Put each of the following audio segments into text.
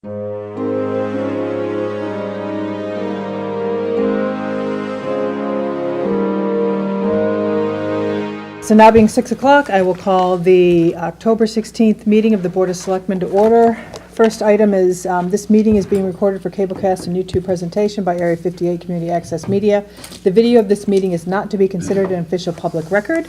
So now being 6 o'clock, I will call the October 16th meeting of the Board of Selectmen to order. First item is, this meeting is being recorded for cablecast and YouTube presentation by Area 58 Community Access Media. The video of this meeting is not to be considered an official public record.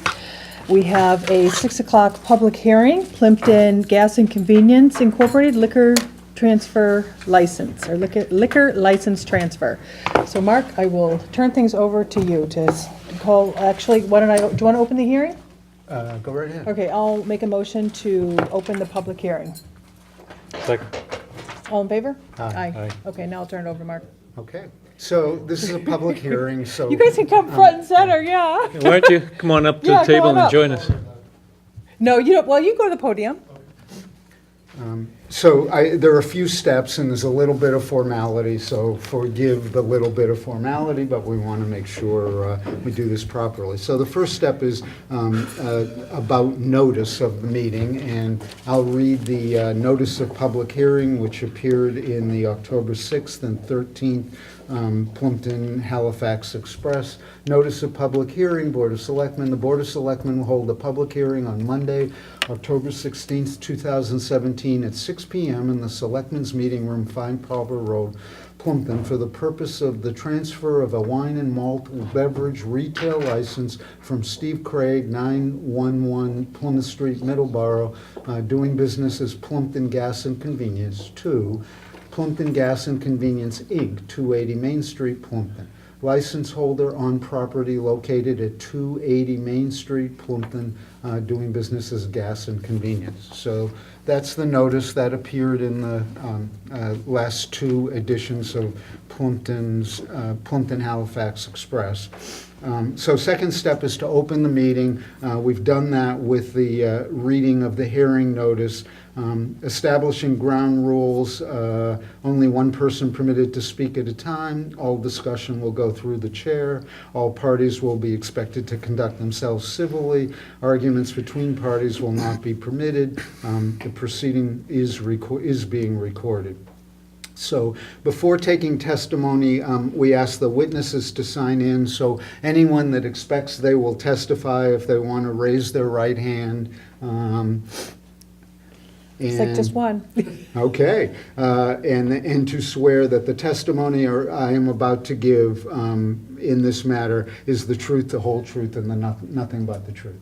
We have a 6 o'clock public hearing, Plimpton Gas and Convenience Incorporated liquor transfer license, or liquor license transfer. So Mark, I will turn things over to you to call, actually, do you want to open the hearing? Go right ahead. Okay, I'll make a motion to open the public hearing. Second. All in favor? Aye. Aye. Okay, now I'll turn it over to Mark. Okay, so this is a public hearing, so. You guys can come front and center, yeah. Why don't you come on up to Yeah, the table come on and up. join us? No, you don't, well, you go to the podium. So there are a few steps, and there's a little bit of formality, so forgive the little bit of formality, but we want to make sure we do this properly. So the first step is about notice of the meeting, and I'll read the notice of public hearing, which appeared in the October 6th and 13th Plimpton Halifax Express. Notice of public hearing, Board of Selectmen. The Board of Selectmen will hold a public hearing on Monday, October 16th, 2017 at 6 p.m. in the Selectmen's Meeting Room, 5 Palmer Road, Plimpton, for the purpose of the transfer of a wine and malt beverage retail license from Steve Craig, 911 Plymouth Street, Middleborough, doing business as Plimpton Gas and Convenience, to Plimpton Gas and Convenience, Inc., 280 Main Street, Plimpton. License holder on property located at 280 Main Street, Plimpton, doing business as gas and convenience. So that's the notice that appeared in the last two editions of Plimpton Halifax Express. So second step is to open the meeting. We've done that with the reading of the hearing notice. Establishing ground rules, only one person permitted to speak at a time. All discussion will go through the chair. All parties will be expected to conduct themselves civilly. Arguments between parties will not be permitted. The proceeding is being recorded. So before taking testimony, we ask the witnesses to sign in. So anyone that expects they will testify, if they want to raise their right hand. It's like just one. Okay, and to swear that the testimony I am about to give in this matter is the truth, the whole truth, and nothing but the truth.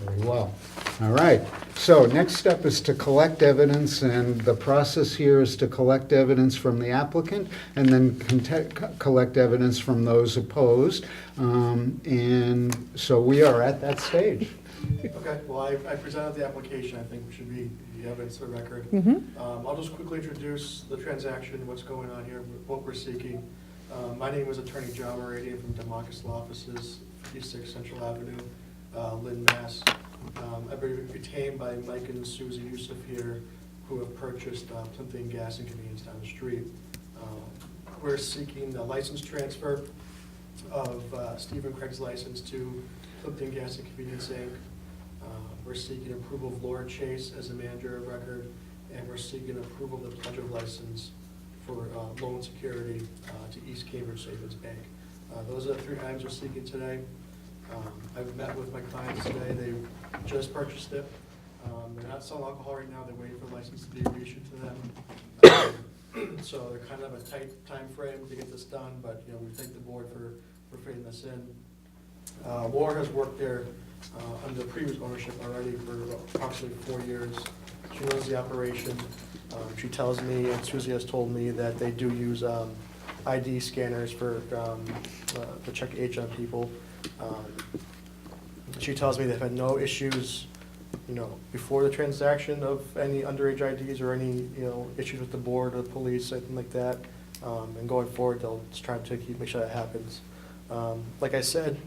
Very well. All right, so next step is to collect evidence, and the process here is to collect evidence from the applicant and then collect evidence from those opposed. And so we are at that stage. Okay, well, I presented the application. I think we should be the evidence for the record. I'll just quickly introduce the transaction, what's going on here, what we're seeking. My name is Attorney John Moradian from Democus Law Offices, 56 Central Avenue, Lynn, Mass. I've been retained by Mike and Susie Youssef here, who have purchased Plimpton Gas and Convenience down the street. We're seeking a license transfer of Stephen Craig's license to Plimpton Gas and Convenience, Inc. We're seeking approval of Laura Chase as a manager of record, and we're seeking approval of the pledge of license for loan security to East Cambridge Savings Bank. Those are the three items we're seeking today. I've met with my clients today. They just purchased it. They're not selling alcohol right now. They're waiting for the license to be reissued to them. So they're kind of a tight time frame to get this done, but we thank the board for fitting this in. Laura has worked there under previous ownership already for approximately 4 years. She knows the operation. She tells me, and Susie has told me, that they do use ID scanners to check age on people. She tells me they've had no issues, before the transaction of any underage IDs or any, issues with the board or the police, anything like that. And going forward, they'll just try to make sure that happens. Like I said,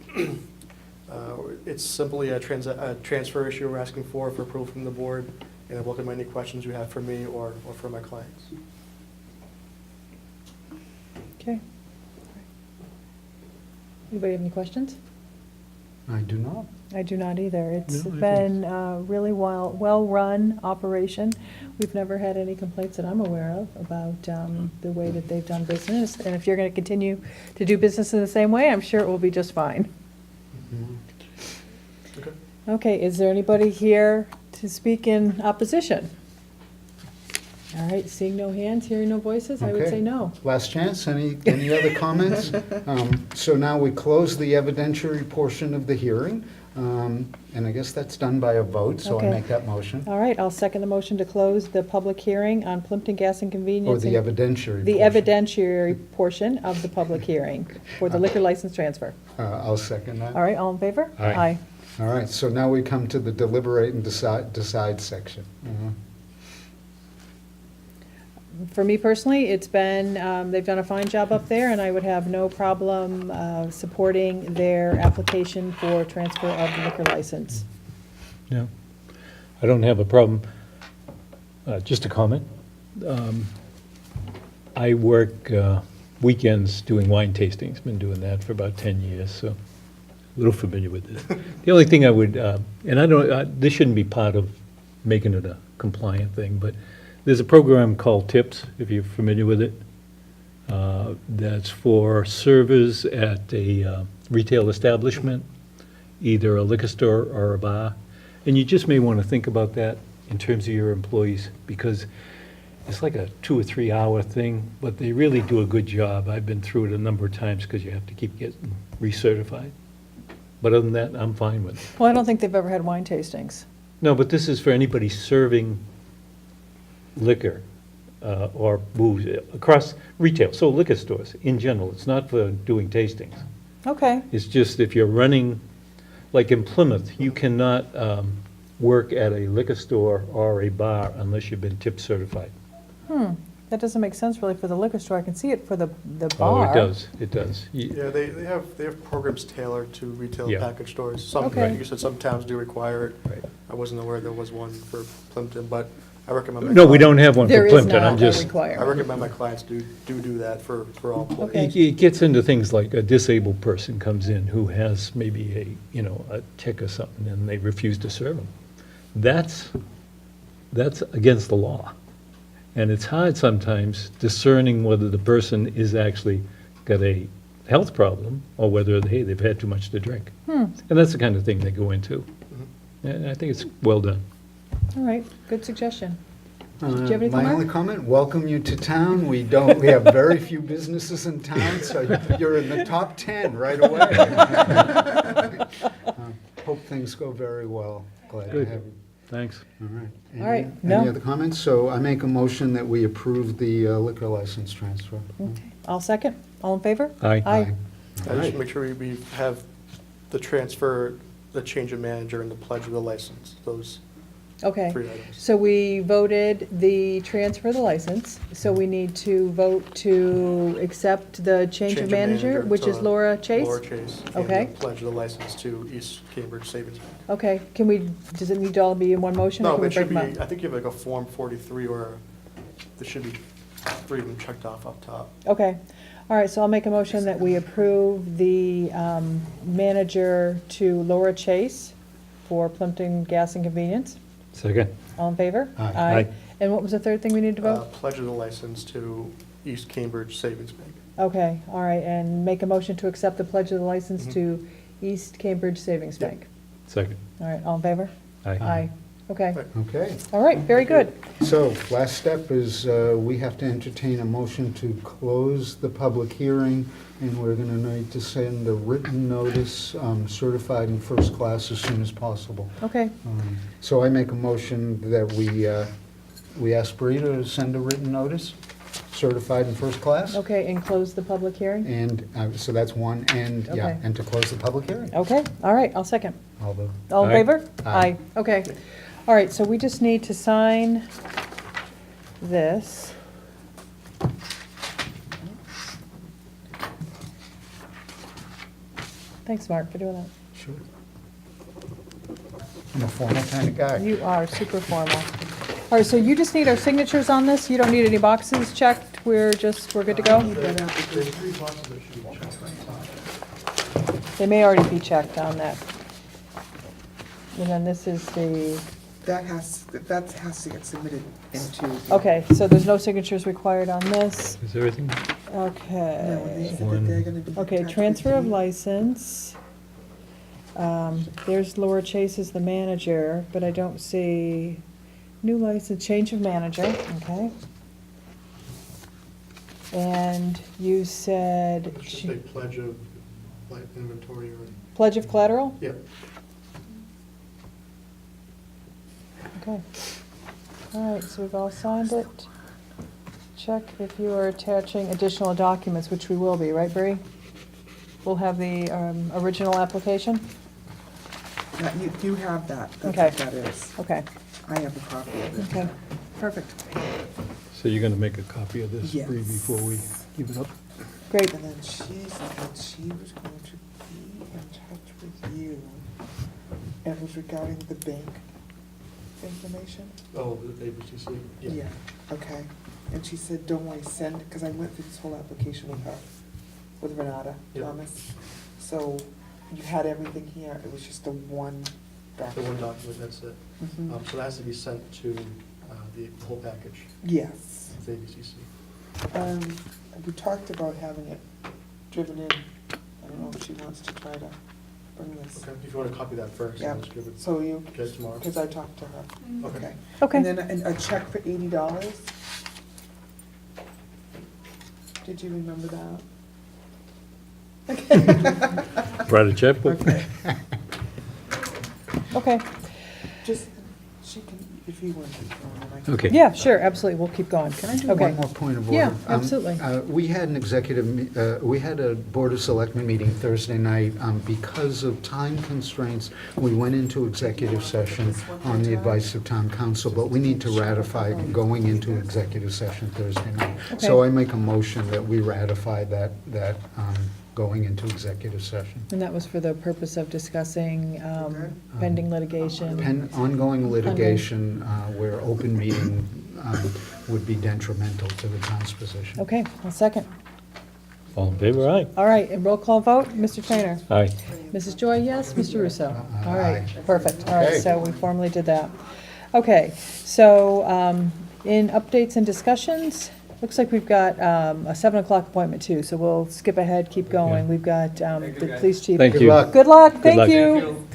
it's simply a transfer issue we're asking for approval from the board, and I welcome any questions you have for me or for my clients. Okay. Anybody have any questions? I do not. I do not either. It's No, I been a really well-run operation. We've never had any complaints that I'm aware of about the way that they've done business. And if you're going to continue to do business in the same way, I'm sure it will be just fine. Okay. Okay, is there anybody here to speak in opposition? All right, seeing no hands, hearing no voices, I would Okay. say no. Last chance, any other comments? So now we close the evidentiary portion of the hearing, and I guess that's done by a vote, so I Okay. make that motion. All right, I'll second the motion to close the public hearing on Plimpton Gas and Or Convenience. the and- evidentiary The portion. evidentiary portion of the public hearing for the liquor license transfer. I'll second that. All right, all in favor? Aye. All right, so now we come to the deliberate and decide section. For me personally, it's been, they've done a fine job up there, and I would have no problem supporting their application for transfer of the liquor license. No, I don't have a problem. Just a comment. I work weekends doing wine tastings, been doing that for about 10 years, so a little familiar with this. The only thing I would, and I don't, this shouldn't be part of making it a compliant thing, but there's a program called TIPS, if you're familiar with it. That's for servers at a retail establishment, either a liquor store or a bar. And you just may want to think about that in terms of your employees, because it's like a 2 or 3 hour thing, but they really do a good job. I've been through it a number of times because you have to keep getting recertified. But other than that, I'm fine with it. Well, I don't think they've ever had wine tastings. No, but this is for anybody serving liquor or booze across retail, so liquor stores in general. It's not for doing tastings. Okay, It's just if you're running, like in Plymouth, you cannot work at a liquor store or a bar unless you've been tip certified. that doesn't make sense really for the liquor store. I can see it for the Oh, bar. it does, it does. Yeah, they have programs tailored to retail Yeah. package stores. Some, Okay. like you said, some towns do require it. Right. I wasn't aware there was one for Plimpton, but I recommend. my No, we don't client- have one There for is Plimpton, not I'm a just, I requirement. recommend my clients do that for all employees. Okay. it gets into things like a disabled person comes in who has maybe a tick or something, and they refuse to serve them. That's against the law. And it's hard sometimes discerning whether the person is actually got a health problem or whether, hey, they've had too much to drink. And that's the kind of thing they go into. And I think it's well done. All right, good suggestion. you have anything, My Mark? only comment, welcome you to town. We have very few businesses in town, so you're in the top 10 right away. Hope things go very well. Glad to Good. have you. Thanks. All right. All right, Any no. other comments? So I make a motion that we approve the liquor license transfer. Okay, I'll second. All in favor? Aye. Aye. All I just right. make sure we have the transfer, the change of manager, and the pledge of the license, those Okay. 3 items. So we voted the transfer of the license, so we need to vote to accept the change of manager, which is to Laura Chase? Laura Chase. Okay. And the pledge of the license to East Cambridge Savings Bank. Okay, does it need to all be in one motion? or No, can we it should break be, them I think you have like a Form 43 or there should be 3 of them checked off up top. up? Okay, all right, so I'll make a motion that we approve the manager to Laura Chase for Plimpton Gas and Convenience. Second. All in favor? Aye. Aye. And what was the third thing we need to vote? Pledge of the license to East Cambridge Savings Bank. Okay, all right, and make a motion to accept the pledge of the license to East Cambridge Savings Yep. Bank. Second. All right, all in favor? Aye. Okay, Right. Okay. all right, very good. So last step is we have to entertain a motion to close the public hearing, and we're going to need to send a written notice certified in first class as soon as possible. Okay, So I make a motion that we ask Bree to send a written notice certified in first class. okay, and close the public hearing? And so that's one, and yeah, Okay. and to close the public hearing. Okay, all right, I'll second. All the, All in Aye. favor? Aye. Okay. All right, so we just need to sign this. Thanks, Mark, for doing that. sure. I'm a formal kind of guy. You are super formal. All right, so you just need our signatures on this? You don't need any boxes checked? We're good to go? There's 3 boxes that should be checked right top. They may already be checked on that And then this is the, That has to get submitted into. okay, so there's no signatures required on this. Is everything? No, they Okay. said that they're gonna be. in Okay, touch transfer with of you. license. There's Laura Chase as the manager, but I don't see new license, change of manager, okay. And you said It's just a pledge of like inventory or, pledge of collateral? yeah. Okay. All right, so we've all signed it. Check if you are attaching additional documents, which we will be, right, Bree? We'll have the original application? You have that, that's Okay. what that is. Okay, I have a copy of it. okay, perfect. So you're gonna make a copy of this, Bree, Yes. before we give it up? Great. And then she said that she was going to be in touch with you. And it was regarding the bank information? Oh, the ABCC? Yeah. Okay. And she said, don't worry, send, because I went through this whole application with her, with Renata Yep. Thomas. So you had everything here, it was just the one The document. one document, that's it. Mhm. So that has to be sent to the whole package, Yes. the ABCC. We talked about having it driven in. I don't know if she wants to try to bring this. Okay, if you want to copy that first, Yeah, I'll just give it, so you, get it tomorrow. because I talked to her. Okay. Okay. And then a check for $80. Did you remember that? Write a checkbook? Okay. Okay, Just, she can, if you want to keep going, then I can. Okay. yeah, sure, absolutely, we'll keep going. Can I do Okay. one more point of order? Yeah, absolutely. We had an we had a Board of Selectmen meeting Thursday night. Because of time constraints, we went into executive session on the advice of town council, but we need to ratify going into executive session Thursday night. So Okay. I make a motion that we ratify that going into executive session. And that was for the purpose of discussing Okay. pending litigation. Ongoing litigation where open meeting would be detrimental to the town's position. Okay, a second. All in favor, aye? All right, and roll call vote, Mr. Trainer? Aye. Mrs. Joy, yes, Mr. Russo? All right, Aye. perfect, all right, Okay. so we formally did that. Okay, so in updates and discussions, looks like we've got a 7 o'clock appointment too, so we'll skip ahead, keep going. Yeah. We've got the police chief. Thank Good you. luck. Good luck, luck. thank you.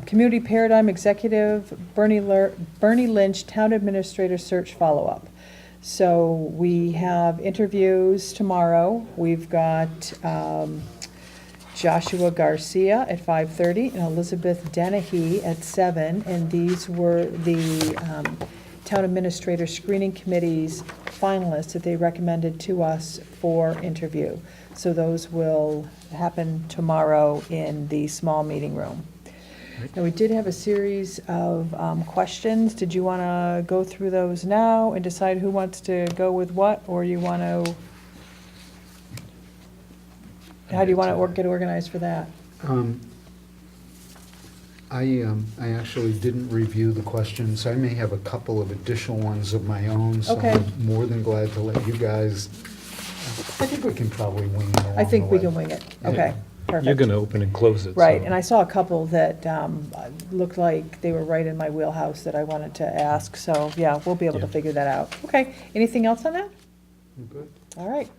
Community Paradigm Executive, Bernie Lynch, Town Administrator Search Follow-Up. So we have interviews tomorrow. We've got Joshua Garcia at 5:30 and Elizabeth Dennehy at 7. And these were the Town Administrator Screening Committee's finalists that they recommended to us for interview. So those will happen tomorrow in the small meeting room. Now, we did have a series of questions. Did you want to go through those now and decide who wants to go with what, or you want to, how do you want to get organized for that? I actually didn't review the questions. I may have a couple of additional ones of my own, so Okay. I'm more than glad to let you guys, I think we can probably wing it along I think the we way. can wing it. Yeah. Okay, perfect. You're gonna open and close it. Right, so- and I saw a couple that looked like they were right in my wheelhouse that I wanted to ask, so, yeah, we'll be able to Yeah. figure that out. Okay, anything else on that? You good? All right.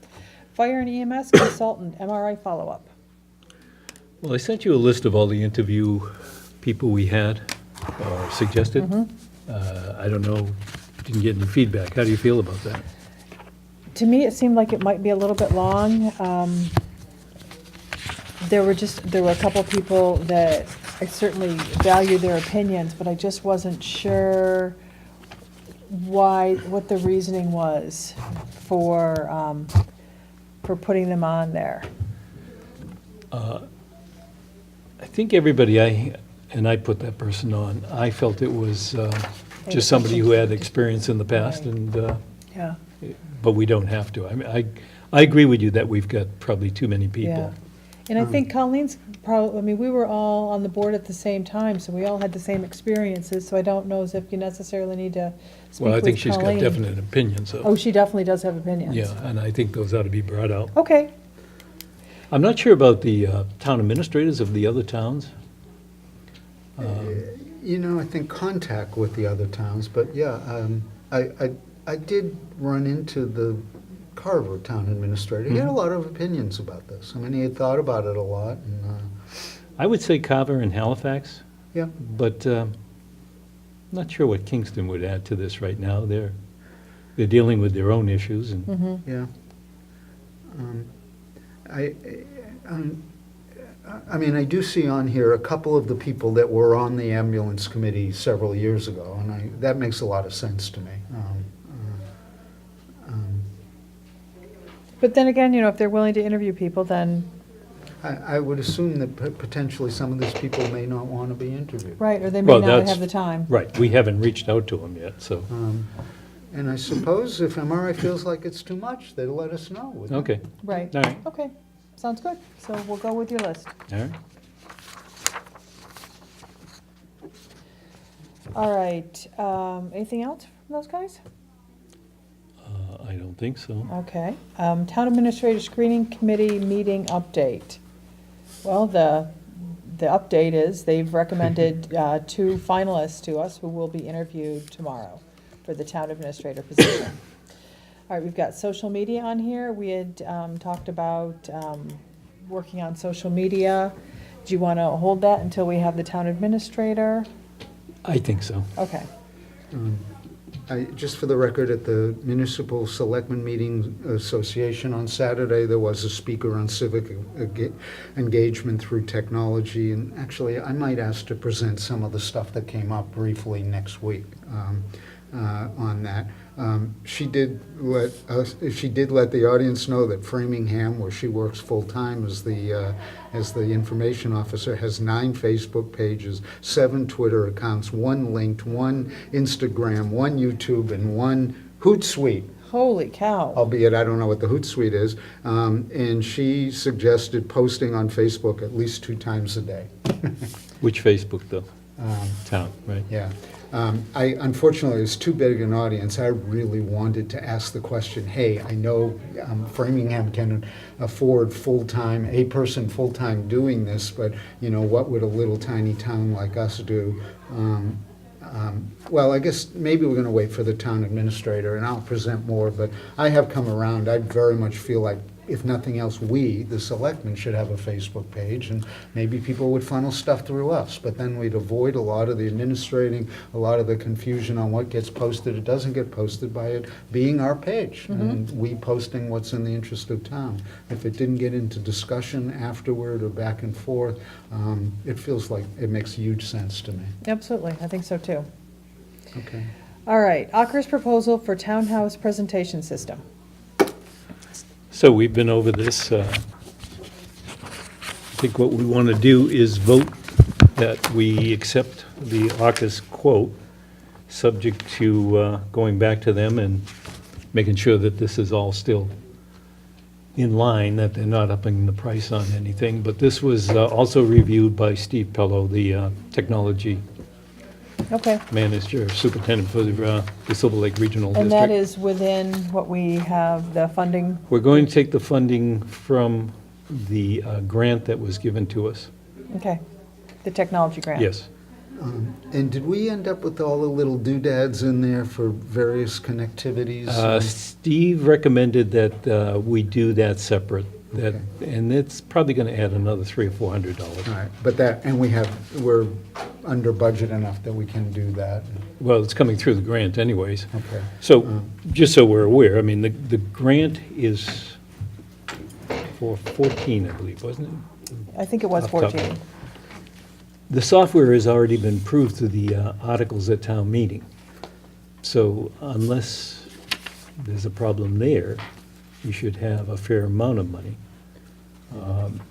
Fire and EMS consultant, MRI follow-up. Well, I sent you a list of all the interview people we had or suggested. I don't know, didn't get any feedback. How do you feel about that? To me, it seemed like it might be a little bit long. There were a couple people that I certainly value their opinions, but I just wasn't sure what the reasoning was for putting them on there. I think everybody, I put that person on, I felt it was just somebody who had experience in the past, Right. and, Yeah, but we don't have to. I mean, I agree with you that we've got probably too many yeah. people. And I think Colleen's probably, I mean, we were all on the board at the same time, so we all had the same experiences, so I don't know as if you necessarily need to speak with Colleen. Well, I think she's got definite opinions, Oh, so, she definitely does have opinions. yeah, and I think those ought to be brought out. Okay, I'm not sure about the town administrators of the other towns. I think contact with the other towns, but yeah, I did run into the Carver town administrator. He had a lot of opinions about this. I mean, he had thought about it a lot, and, I would say Carver and Halifax, yeah. but not sure what Kingston would add to this right now. They're dealing with their own issues, and Yeah. I mean, I do see on here a couple of the people that were on the ambulance committee several years ago, and that makes a lot of sense to me. But then again, if they're willing to interview people, then, I would assume that potentially some of these people may not want to be interviewed. right, or they may Well, not that's- have the time. right, we haven't reached out to them yet, so, And I suppose if MRI feels like it's too much, they'll let us know. wouldn't they? okay, Right. all right, Okay, sounds good. So we'll go with your list. all right. All right, anything else from those guys? I don't think so. Okay, Town Administrator Screening Committee meeting update. Well, the update is they've recommended 2 finalists to us who will be interviewed tomorrow for the Town Administrator position. All right, we've got social media on here. We had talked about working on social media. Do you want to hold that until we have the Town Administrator? I think so. Okay, Just for the record, at the Municipal Selectmen Meeting Association on Saturday, there was a speaker on civic engagement through technology, and actually, I might ask to present some of the stuff that came up briefly next week on that. She did let the audience know that Framingham, where she works full-time as the information officer, has 9 Facebook pages, 7 Twitter accounts, 1 Linked, 1 Instagram, 1 YouTube, and 1 Hootsuite, holy cow. albeit I don't know what the Hootsuite is. And she suggested posting on Facebook at least 2 times a day. Which Facebook, though? Town, right? Yeah. Unfortunately, it's too big an audience. I really wanted to ask the question, hey, I know Framingham can afford a person full-time doing this, but, what would a little tiny town like us do? Well, I guess maybe we're going to wait for the town administrator, and I'll present more, but I have come around. I very much feel like, if nothing else, we, the selectmen, should have a Facebook page, and maybe people would funnel stuff through us, but then we'd avoid a lot of the administrating, a lot of the confusion on what gets posted, it doesn't get posted, by it being our page, and we posting what's in the interest of town. If it didn't get into discussion afterward or back and forth, it feels like it makes huge sense to me. Absolutely, I think so too. Okay. All right, Akers proposal for townhouse presentation system. So we've been over this. I think what we want to do is vote that we accept the AUKUS quote, subject to going back to them and making sure that this is all still in line, that they're not upping the price on anything. But this was also reviewed by Steve Pello, the technology Okay, manager, superintendent for the Silver Lake Regional District. and that is within what we have, the funding? We're going to take the funding from the grant that was given to us. Okay, the technology grant? Yes. And did we end up with all the little doodads in there for various connectivities? Steve recommended that we do that separate, that, Okay. and it's probably going to add another $300 or $400. All right, but we're under budget enough that we can do that. Well, it's coming through the grant anyways. Okay. So, just so we're aware, I mean, the grant is for 14, I believe, wasn't it? I think it was Off the top. 14. The software has already been approved through the articles at town meeting. So unless there's a problem there, you should have a fair amount of money.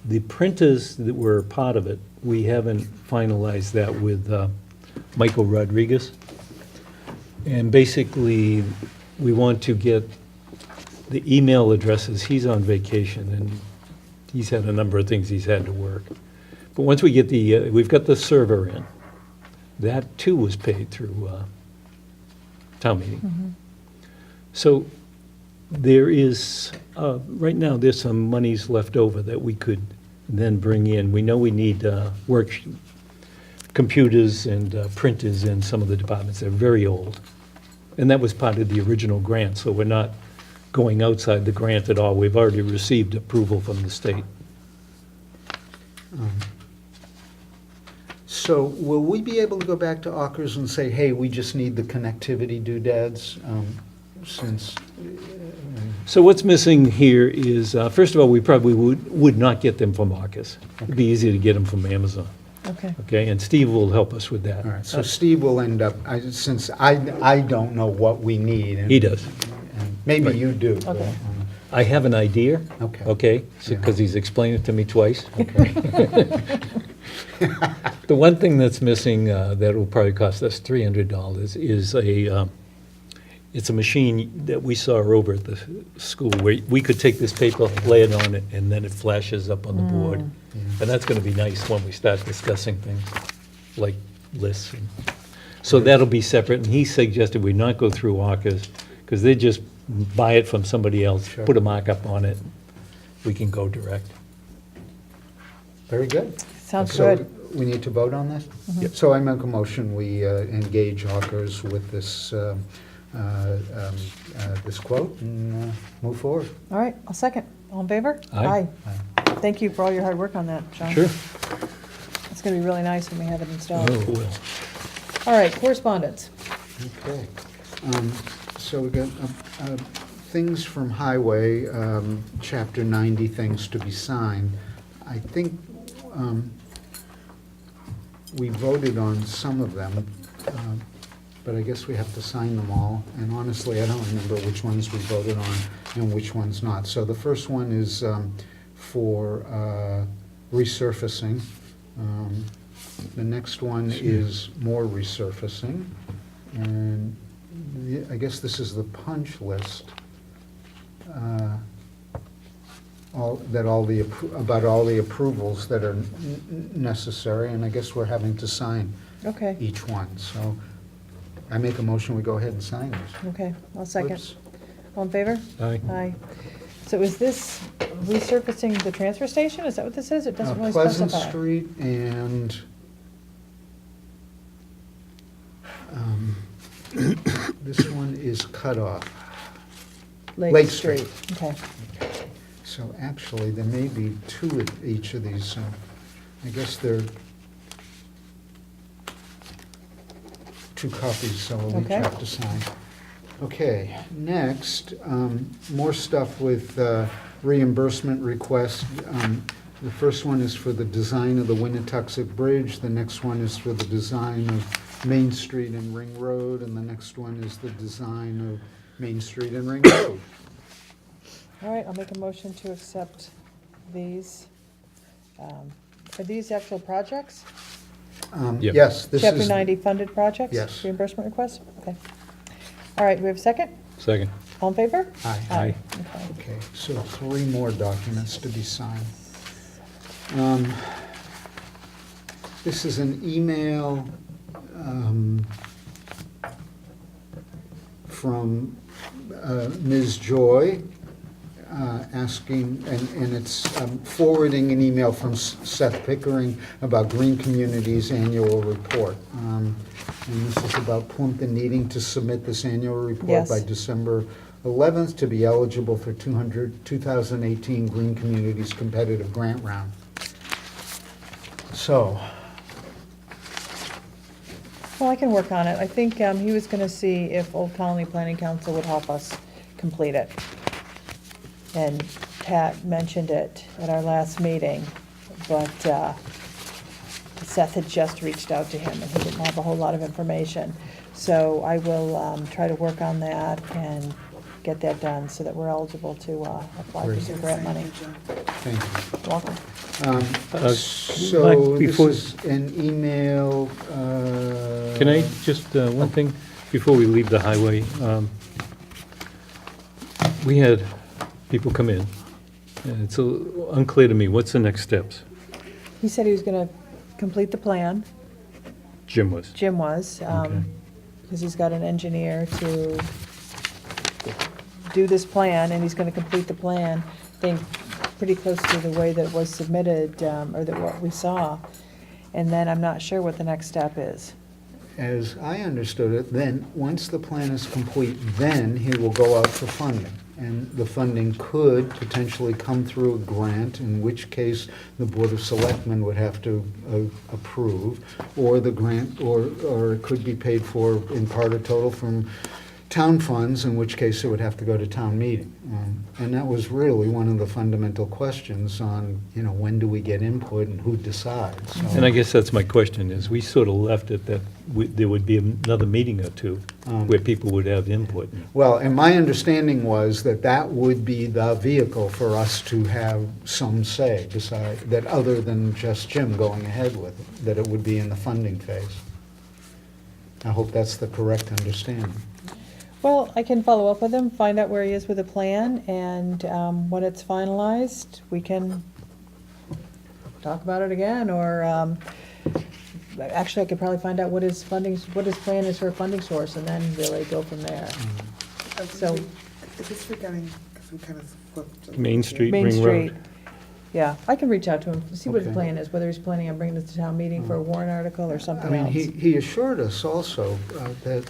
The printers that were part of it, we haven't finalized that with Michael Rodriguez. And basically, we want to get the email addresses. He's on vacation, and he's had a number of things he's had to work. But once we get we've got the server in, that too was paid through town meeting. So there is, right now, there's some monies left over that we could then bring in. We know we need computers and printers in some of the departments. They're very old. And that was part of the original grant, so we're not going outside the grant at all. We've already received approval from the state. So will we be able to go back to Ockers and say, hey, we just need the connectivity doodads, since, So what's missing here is, first of all, we probably would not get them from Arcus. It'd be easier to get them from Amazon, Okay. okay? And Steve will help us with that. all right, so Steve will end up, since I don't know what we need. and- He does. and Maybe you do. but, Okay. I have an idea, Okay. okay? Yeah. Because he's explained it to me twice. Okay. The one thing that's missing that will probably cost us $300 is it's a machine that we saw over at the school where we could take this paper, lay it on it, and then it flashes up on the board. And that's going to be nice when we start discussing things like lists. So that'll be separate, and he suggested we not go through Arcus, because they just buy it from somebody else, Sure. put a markup on it, we can go direct. Very good. Sounds So good. we need to vote on this? Yep. So I make a motion, we engage Hawkers with this, this quote and move forward. All right, I'll second. All in favor? Aye. Thank you for all your hard work on that, John. Sure. It's going to be really nice when we have it installed. Oh, well. All right, correspondence. Okay. So we got things from Highway, Chapter 90, things to be signed. I think we voted on some of them, but I guess we have to sign them all. And honestly, I don't remember which ones we voted on and which ones not. So the first one is for resurfacing. The next one is more resurfacing. And I guess this is the punch list. About all the approvals that are necessary, and I guess we're having to sign Okay, each one. So I make a motion, we go ahead and sign these. okay, I'll second. Whoops. All in favor? Aye. Aye. So is this resurfacing the transfer station? Is that what this is? It doesn't really Pleasant specify. Street and this one is cut off. Lake Street. Okay, So actually, there may be two of each of these, so I guess there are two copies, so we'll each Okay. have to sign. Okay, next, more stuff with reimbursement requests. The first one is for the design of the Winnetoxet Bridge, the next one is for the design of Main Street and Ring Road, and the next one is the design of Main Street and Ring Road. all right, I'll make a motion to accept these. Are these actual projects? Yep. Yes, this is. Chapter 90 funded projects? Yes. Reimbursement requests? Okay. All right, we have a second? Second. All in favor? Aye. Aye. Okay. Okay, so 3 more documents to be signed. This is an email from Ms. Joy asking, and it's forwarding an email from Seth Pickering about Green Community's annual report. And this is about Plimpton needing to submit this annual report Yes. by December 11th to be eligible for 2018 Green Communities Competitive Grant Round. So, Well, I can work on it. I think he was going to see if Old Colony Planning Council would help us complete it. And Pat mentioned it at our last meeting, but Seth had just reached out to him, and he didn't have a whole lot of information. So I will try to work on that and get that done so that we're eligible to apply for Great. some grant money. thank you. Welcome. So Mike, this before- is an email. Can I, just one thing, before we leave the highway? We had people come in, and it's unclear to me, what's the next steps? He said he was going to complete the plan. Jim was. Jim was, Okay. because he's got an engineer to do this plan, and he's gonna complete the plan, I think, pretty close to the way that it was submitted, or that what we saw. And then I'm not sure what the next step is. As I understood it, then, once the plan is complete, then he will go out for funding. And the funding could potentially come through a grant, in which case the Board of Selectmen would have to approve, or the grant, or it could be paid for in part or total from town funds, in which case it would have to go to town meeting. And that was really one of the fundamental questions on, when do we get input and who decides? So- And I guess that's my question, is we sort of left it that there would be another meeting or two where people would have input. Well, and my understanding was that that would be the vehicle for us to have some say, that other than just Jim going ahead with it, that it would be in the funding phase. I hope that's the correct understanding. Well, I can follow up with him, find out where he is with the plan, and when it's finalized, we can talk about it again, or actually, I could probably find out what his plan is for a funding source, and then really go from there. So- Is this regarding, because we kind of flipped. a Main little Street. Main Ring Road. Street. Yeah, I can reach out to him, see what his Okay. plan is, whether he's planning on bringing this to town meeting for a warrant article or I something mean, else. he assured us also that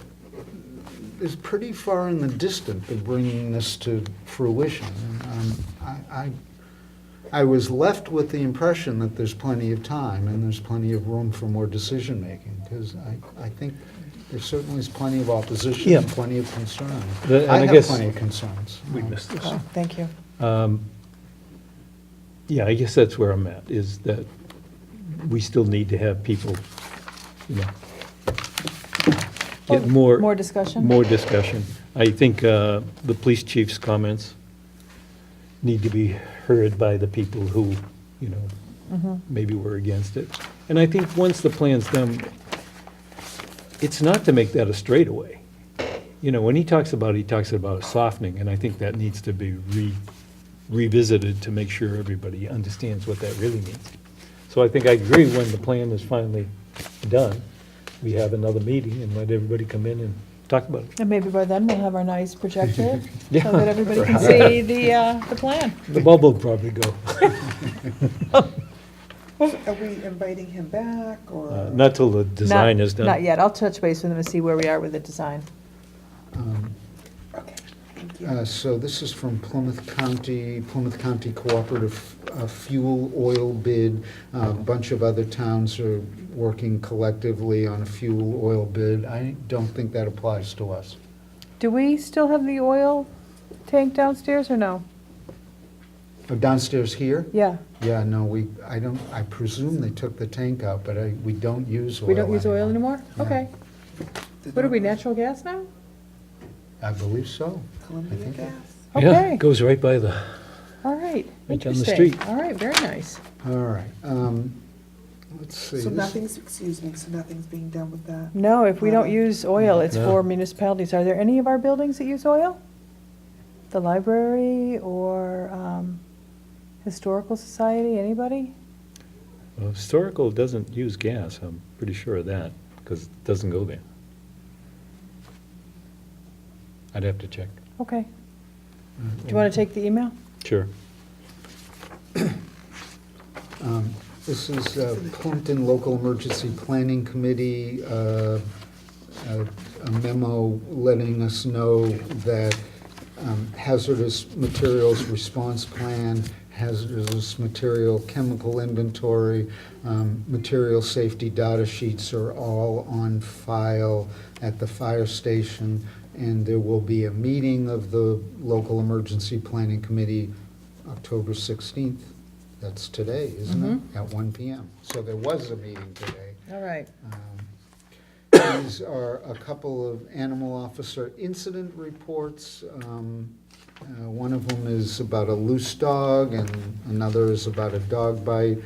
is pretty far in the distance of bringing this to fruition. I was left with the impression that there's plenty of time and there's plenty of room for more decision-making, because I think there certainly is plenty of opposition and Yeah. plenty of concern. And I I have guess- plenty of concerns. We missed this. Oh, thank you. Yeah, I guess that's where I'm at, is that we still need to have people, get more. More discussion? More discussion. I think the police chief's comments need to be heard by the people who, maybe were against it. And I think once the plan's done, it's not to make that a straightaway. When he talks about a softening, and I think that needs to be revisited to make sure everybody understands what that really means. So I think I agree, when the plan is finally done, we have another meeting and let everybody come in and talk about it. And maybe by then we'll have our nice projector, Yeah, so that everybody can perhaps. see the plan. The bubble will probably go. Are we inviting him back, or? Not till the design Not- is done. Not yet, I'll touch base with him and see where we are with the design. Okay, thank you. So this is from Plymouth County Cooperative Fuel Oil Bid. A bunch of other towns are working collectively on a fuel oil bid. I don't think that applies to us. Do we still have the oil tank downstairs, or no? Downstairs here? Yeah, Yeah, no, I presume they took the tank out, but we don't use oil. we don't use oil anymore? No. Okay. What are we, natural gas now? I believe so. Columbia I think Gas? Yeah, Okay. it goes right by the, All right, Right down the interesting. street. All right, very nice. All right, let's see. So this- nothing's, excuse me, so nothing's being done with that? No, if we don't use oil, it's No. for municipalities. Are there any of our buildings that use oil? The library or Historical Society, anybody? historical doesn't use gas, I'm pretty sure of that, because it doesn't go there. I'd have to check. Okay. Do you want to take the email? Sure. This is Plimpton Local Emergency Planning Committee, a memo letting us know that hazardous materials response plan, hazardous material chemical inventory, material safety data sheets are all on file at the fire station, and there will be a meeting of the Local Emergency Planning Committee October 16th. That's today, isn't it? At 1 PM. So there was a meeting today. All right. These are a couple of animal officer incident reports. One of them is about a loose dog, and another is about a dog bite.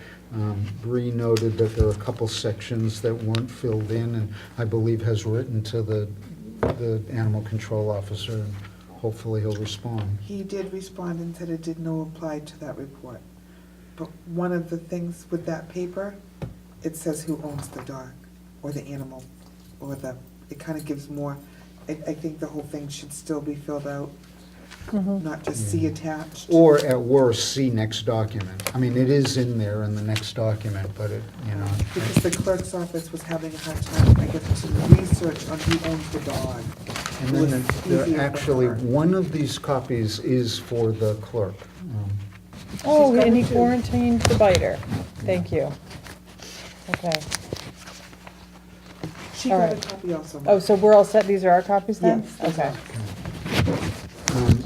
Bree noted that there are a couple sections that weren't filled in, and I believe has written to the animal control officer, and hopefully he'll respond. He did respond and said it did no apply to that report. But one of the things with that paper, it says who owns the dog, or the animal, or it kind of gives more, I think the whole thing should still be filled out. not just see attached. Or at worst, see next document. I mean, it is in there in the next document, but it, you know. Because the clerk's office was having a hard time, I guess, to research on who owns the dog. And It then was there easier for actually, her. one of these copies is for the clerk. Oh, She's got and he it too. quarantined the biter. Thank you. Okay. She All got a right. copy also. Oh, so we're all set, these are our copies then? Yes, those Okay, Um,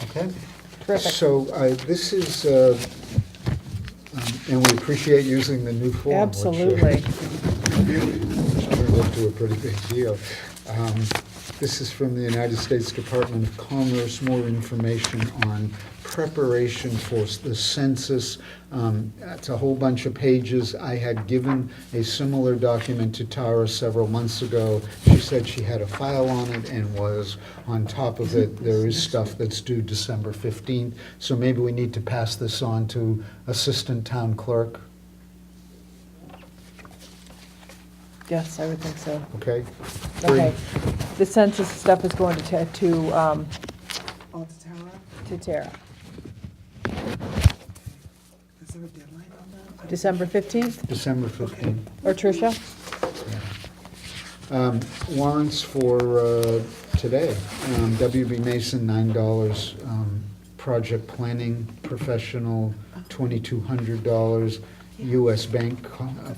Okay? terrific. So this is, and we appreciate using the new form. which, Absolutely. turned into a pretty big deal. This is from the United States Department of Commerce, more information on preparation for the census. It's a whole bunch of pages. I had given a similar document to Tara several months ago. She said she had a file on it and was on top of it. There is stuff that's due December 15th, so maybe we need to pass this on to Assistant Town Clerk, Yes, I would think so. okay? Okay. The census stuff is going to All to Tara? Tara. Is there a deadline on that? December 15th, December 15th. or Tricia? Warrants for today. WB Mason, $9. Project Planning Professional, $2,200. US Bank,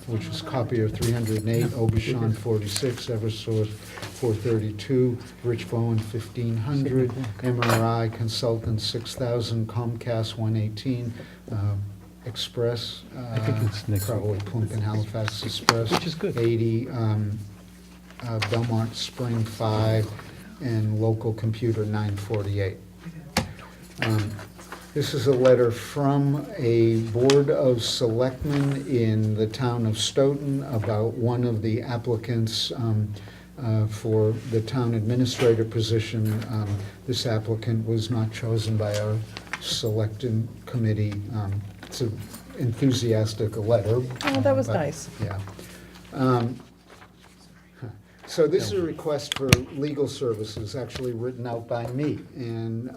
which is copier, 308. Obashan, 46. Eversource, 432. Rich Bowen, 1,500. MRI Consultant, 6,000. Comcast, 118. Express. I think it's next week. Probably Plimpton Halifax Express. Which is good. 80. Belmont Spring, 5. And Local Computer, 948. This is a letter from a Board of Selectmen in the town of Stoughton about one of the applicants for the town administrator position. This applicant was not chosen by our selecting committee. It's an enthusiastic letter. Oh, that was but- nice. Yeah. So this is a request for legal services, actually written out by me. And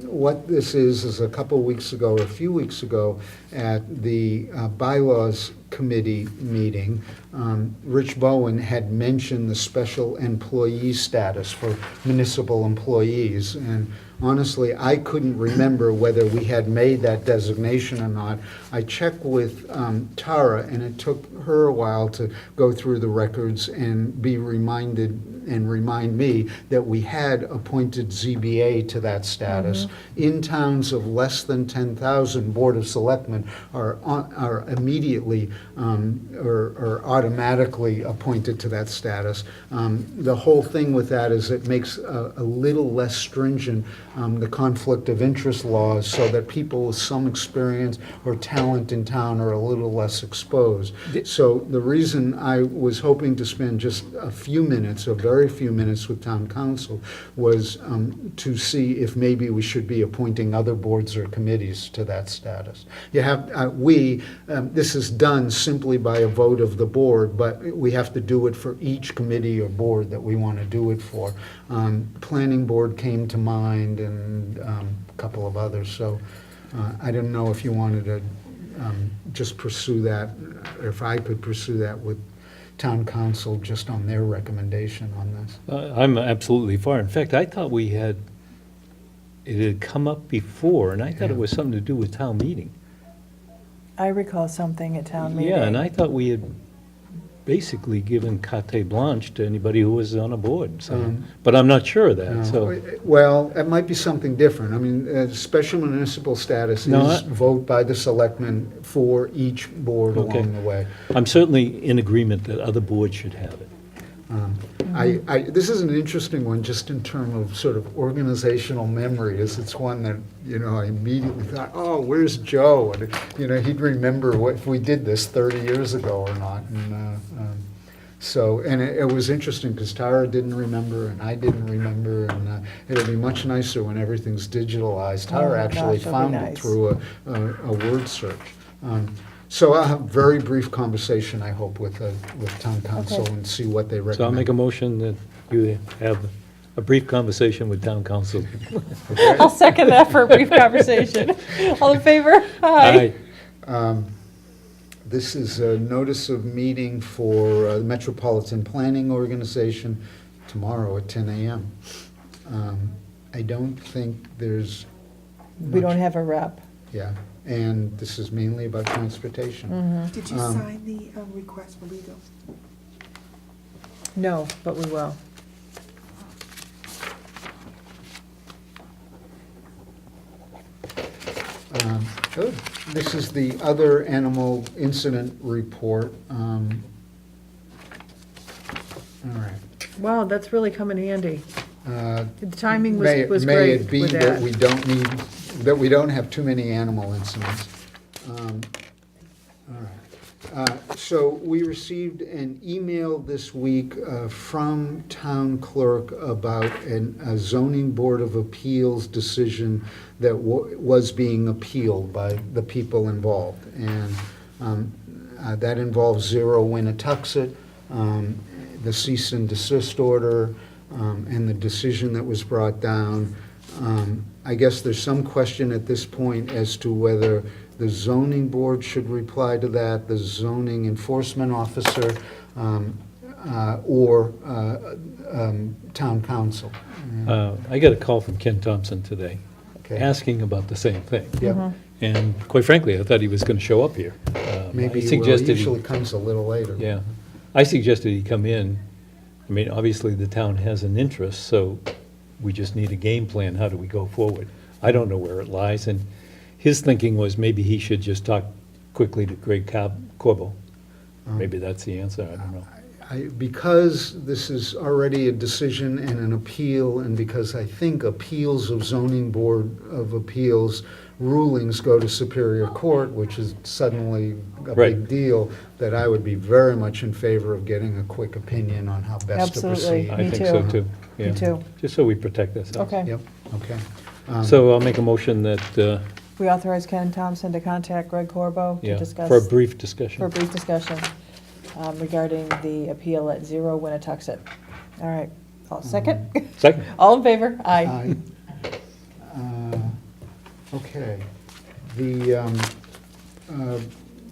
what this is a couple weeks ago, or a few weeks ago, at the bylaws committee meeting, Rich Bowen had mentioned the special employee status for municipal employees. And honestly, I couldn't remember whether we had made that designation or not. I checked with Tara, and it took her a while to go through the records and be reminded and remind me that we had appointed ZBA to that status. In towns of less than 10,000, Board of Selectmen are immediately or automatically appointed to that status. The whole thing with that is it makes a little less stringent the conflict of interest laws, so that people with some experience or talent in town are a little less exposed. So the reason I was hoping to spend just a few minutes, a very few minutes with town council, was to see if maybe we should be appointing other boards or committees to that status. You have, this is done simply by a vote of the board, but we have to do it for each committee or board that we want to do it for. Planning board came to mind, and a couple of others, so I didn't know if you wanted to just pursue that, or if I could pursue that with town council just on their recommendation on this. I'm absolutely for it. In fact, I thought it had come up before, and I thought it was something to do with town meeting. I recall something at town meeting. Yeah, and I thought we had basically given carte blanche to anybody who was on a board, so, but I'm not sure of that, so. Well, it might be something different. I mean, special municipal status No, is vote by the selectmen for each board Okay. along the way. I'm certainly in agreement that other boards should have it. This is an interesting one, just in terms of sort of organizational memory, is it's one that, I immediately thought, oh, where's Joe? And, he'd remember if we did this 30 years ago or not. And so, and it was interesting, because Tara didn't remember, and I didn't remember, and it'll be much nicer when everything's digitalized. Oh Tara my actually gosh, that'll be found it nice. through a word search. So I'll have a very brief conversation, I hope, with town council Okay. and see what they recommend. So I'll make a motion that you have a brief conversation with town council. I'll second that for a brief conversation. All in favor? Aye. This is a notice of meeting for the Metropolitan Planning Organization tomorrow at 10 a.m. I don't think there's. We don't much- have a rep. Yeah, and this is mainly about transportation. Mhm. Did you Um, sign the request for legal? No, but we will. Good. This is the other animal incident report. All right. Wow, that's really come in handy. Uh, The timing May was may great it be with that that. we don't have too many animal incidents. All right. So we received an email this week from town clerk about a zoning board of appeals decision that was being appealed by the people involved. And that involves Zero Winnetoxet, the cease and desist order, and the decision that was brought down. I guess there's some question at this point as to whether the zoning board should reply to that, the zoning enforcement officer, or town council. I got a call from Ken Thompson today, Okay. asking about the same thing. Yeah, And quite frankly, I thought he was going to show up here. maybe I he will. suggested He usually comes a little later. Yeah, I suggested he come in. I mean, obviously, the town has an interest, so we just need a game plan. How do we go forward? I don't know where it lies, and his thinking was maybe he should just talk quickly to Greg Corbo. Maybe that's the answer, I don't know. Because this is already a decision and an appeal, and because I think appeals of zoning board of appeals rulings go to Superior Court, which is suddenly a Right. big deal, that I would be very much in favor of getting a quick opinion on how best to Absolutely. proceed. I Me think so, too. too. Me Yeah. too. Just so we protect ourselves. Okay. Yep, okay. So I'll make a motion that, We authorize Ken Thompson to contact Greg Corbo to yeah, discuss. for a brief For a discussion. brief discussion regarding the appeal at Zero Winnetoxet. All right, I'll second. Second. All in favor? Aye. Aye. Okay. The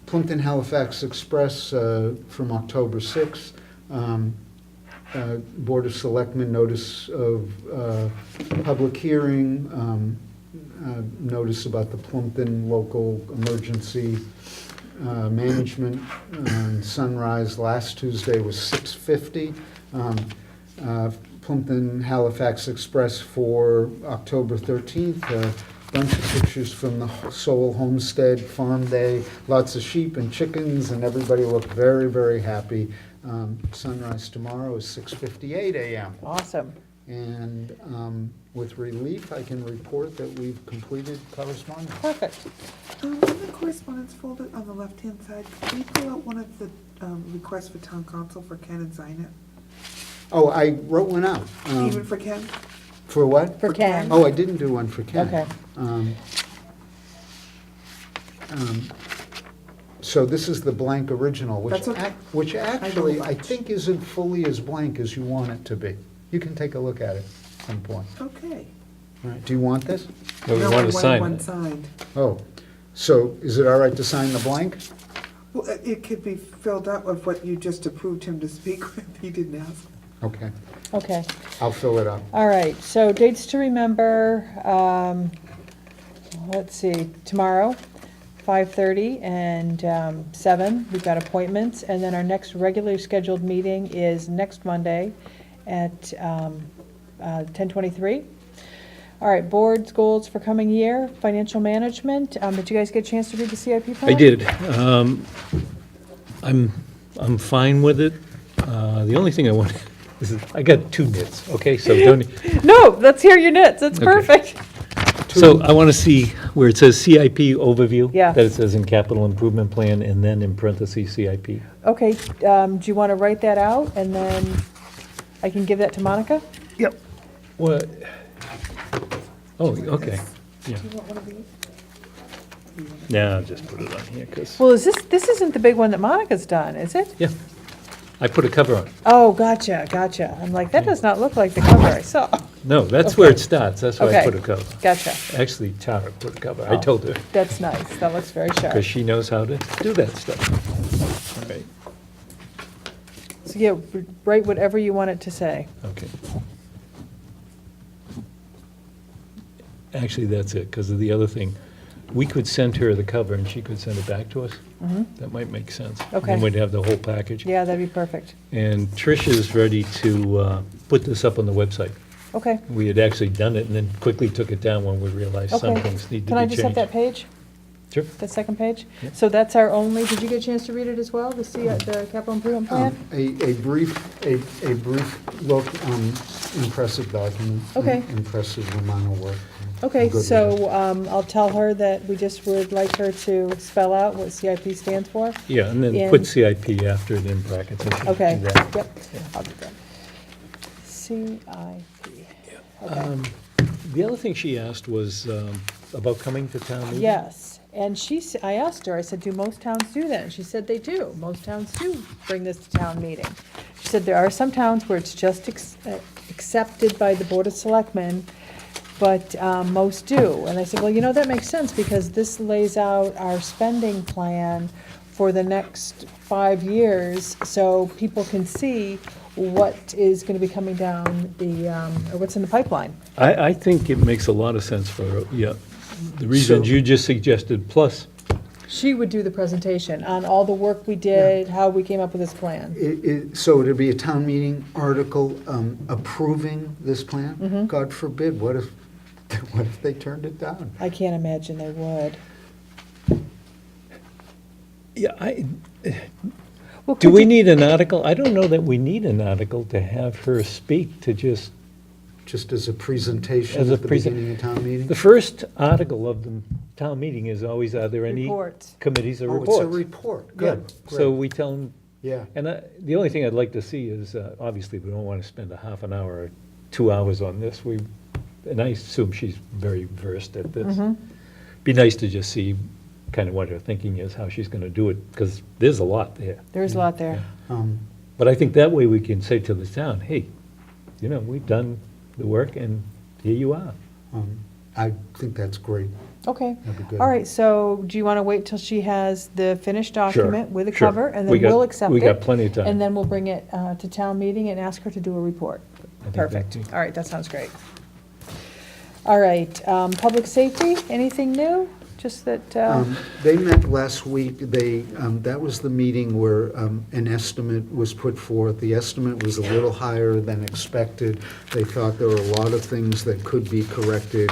Plimpton Halifax Express from October 6th. Board of Selectmen notice of public hearing, notice about the Plimpton local emergency management. Sunrise last Tuesday was 6:50. Plimpton Halifax Express for October 13th. Bunch of pictures from the Sowell Homestead Farm Day. Lots of sheep and chickens, and everybody looked very, very happy. Sunrise tomorrow is 6:58 a.m. Awesome. And with relief, I can report that we've completed correspondence. Perfect. In the correspondence folder on the left-hand side, can you pull out one of the requests for town council for Ken and sign it? Oh, I wrote one out. Even for Ken? For what? For Ken. Oh, I didn't do one for Ken. Okay. So this is the blank original, which That's okay. which actually I much. think isn't fully as blank as you want it to be. You can take a look at it at some point. Okay. All right, do you want this? Well, we No, want I to sign one it. signed. Oh, so is it all right to sign the blank? Well, it could be filled out with what you just approved him to speak with. He didn't ask. Okay, Okay. I'll fill it up. All right, so dates to remember, let's see, tomorrow, 5:30 and 7, we've got appointments. And then our next regularly scheduled meeting is next Monday at 10:23. All right, board's goals for coming year, financial management. Did you guys get a chance to read the CIP plan? I did. I'm fine with it. The only thing I want, I got 2 nits, okay? So don't, No, let's hear your nits, that's Okay. perfect. so I want to see where it says CIP overview. Yeah. That it says in capital improvement plan and then in parentheses CIP. Okay, do you want to write that out, and then I can give that to Monica? Yep. What? Oh, okay. Yeah. Do you want one of these? Yeah, I'll just put it on here, because, Well, this isn't the big one that Monica's done, is it? yeah. I put a cover on. Oh, gotcha, gotcha. I'm like, that does not look like the cover I saw. No, that's where it starts, that's why I Okay. put a cover. Gotcha. Actually, Tara put a cover, I Oh. told her, That's nice. That looks very sharp. because she knows how to do that stuff. All right, So, yeah, write whatever you want it to say. okay. Actually, that's it, because of the other thing. We could send her the cover and she could send it back to us. That might make sense. Okay. And we'd have the whole package. Yeah, that'd be perfect. And Trish is ready to put this up on the website. Okay, We had actually done it and then quickly took it down when we realized some okay. things need to be changed. Can I just have that page, Sure. that second page? Yeah. So that's our only, did you get a chance to read it as well, the the capital improvement plan? A brief look, impressive document. Okay. Impressive amount of work. Okay, Good with it. so I'll tell her that we just would like her to spell out what CIP stands for. Yeah, and then In- put CIP after it in brackets. I should Okay, do that. yep, I'll do that. CIP. Okay. The other thing she asked was about coming to town meeting. Yes, and I asked her, I said, do most towns do that? And she said they do. Most towns do bring this to town meeting. She said there are some towns where it's just accepted by the Board of Selectmen, but most do. And I said, well, you know, that makes sense, because this lays out our spending plan for the next 5 years, so people can see what is gonna be coming down or what's in the pipeline. I think it makes a lot of sense for, the reasons So- you just suggested, plus, She would do the presentation on all the work we did, how we came up with this plan. So it'd be a town meeting article approving this plan? Mm-hmm. God forbid, what if they turned it down? I can't imagine they would. Well, do could we you- need an article? I don't know that we need an article to have her speak, to just, Just as a presentation As a at the beginning of town meeting? the first article of the town meeting is always, are there any Reports. committees or Oh, reports? it's a report, Yeah, good. so great. we tell them, Yeah, and the only thing I'd like to see is, obviously, we don't want to spend a half an hour or 2 hours on this. And I assume she's very versed at this. Mhm. Be nice to just see kind of what her thinking is, how she's going to do it, because there's a lot there. There's a lot there. But I think that way we can say to the town, hey, we've done the work, and here you are. I think that's great. Okay. That'd be good. All right, so do you want to wait till she has the finished document with a sure. cover? And We then got- we'll accept it? we got plenty of time. And then we'll bring it to town meeting and ask her to do a report. I think Perfect. that'd be- All right, that sounds great. All right, public safety, anything new? Just that, They met last week, that was the meeting where an estimate was put forth. The estimate was a little higher than expected. They thought there were a lot of things that could be corrected.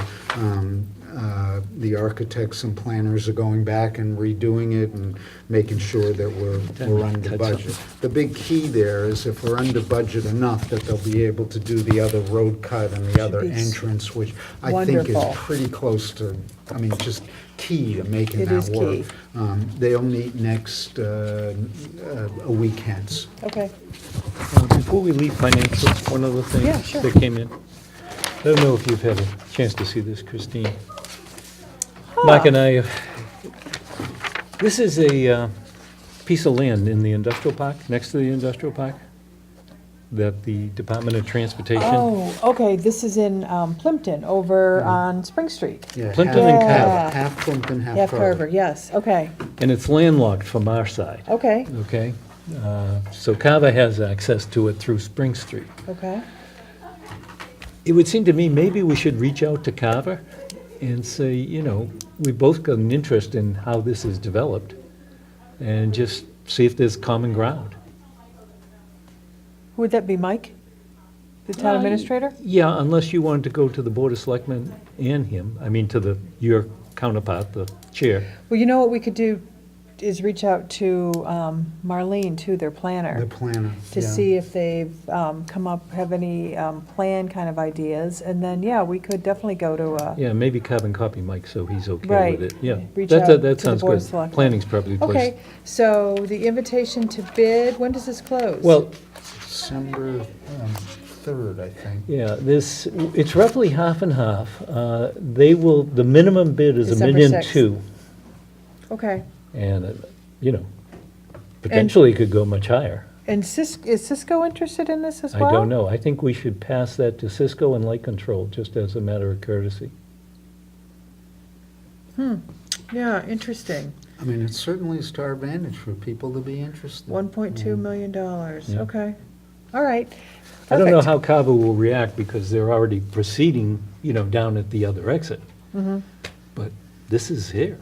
The architects and planners are going back and redoing it and making sure that we're under Touch budget. something. The big key there is if we're under budget enough, that they'll be able to do the other road cut and the other be s- entrance, which I think is wonderful. pretty close to, just key to making It that is work. key. They'll meet next, a week hence. okay. Before we leave financials, one other thing Yeah, sure. that came in. I don't know if you've had a chance to see this, Christine. Mark and I, this is a piece of land in the industrial park, next to the industrial park, that the Department of Transportation. Oh, okay, this is in Plimpton, over on Spring Street. Yeah, Plimpton and Carver. Half Plimpton, half Half Carver. Carver, yes, okay, And it's landlocked from our side, okay, okay? So Carver has access to it through Spring Street. okay. It would seem to me, maybe we should reach out to Carver and say, we both got an interest in how this is developed, and just see if there's common ground. Who would that be, Mike? The town administrator? Yeah, unless you wanted to go to the Board of Selectmen and him, to your counterpart, the chair. Well, you know what we could do is reach out to Marlene, too, their The planner, planner, to yeah. see if they've come up, have any plan kind of ideas, and then, yeah, we could definitely go to, Yeah, maybe carbon copy Mike, so he's okay Right. with it, yeah. Reach That- out that- to That the sounds Board of good. Selectmen. Planning's probably the place. okay, so the invitation to bid, when does this close? Well, December 3rd, I think. yeah, it's roughly half and half. The minimum bid is December $1.2 million. Okay, And, potentially it could go much higher. And is Cisco interested in this as I well? don't know. I think we should pass that to Cisco and Light Control, just as a matter of courtesy. Yeah, interesting. I mean, it certainly is to our advantage for people to be interested. $1.2 million, Yeah. okay. All right. I don't know Perfect. how Cava will react, because they're already proceeding, down at the other exit. Mhm. But this is here,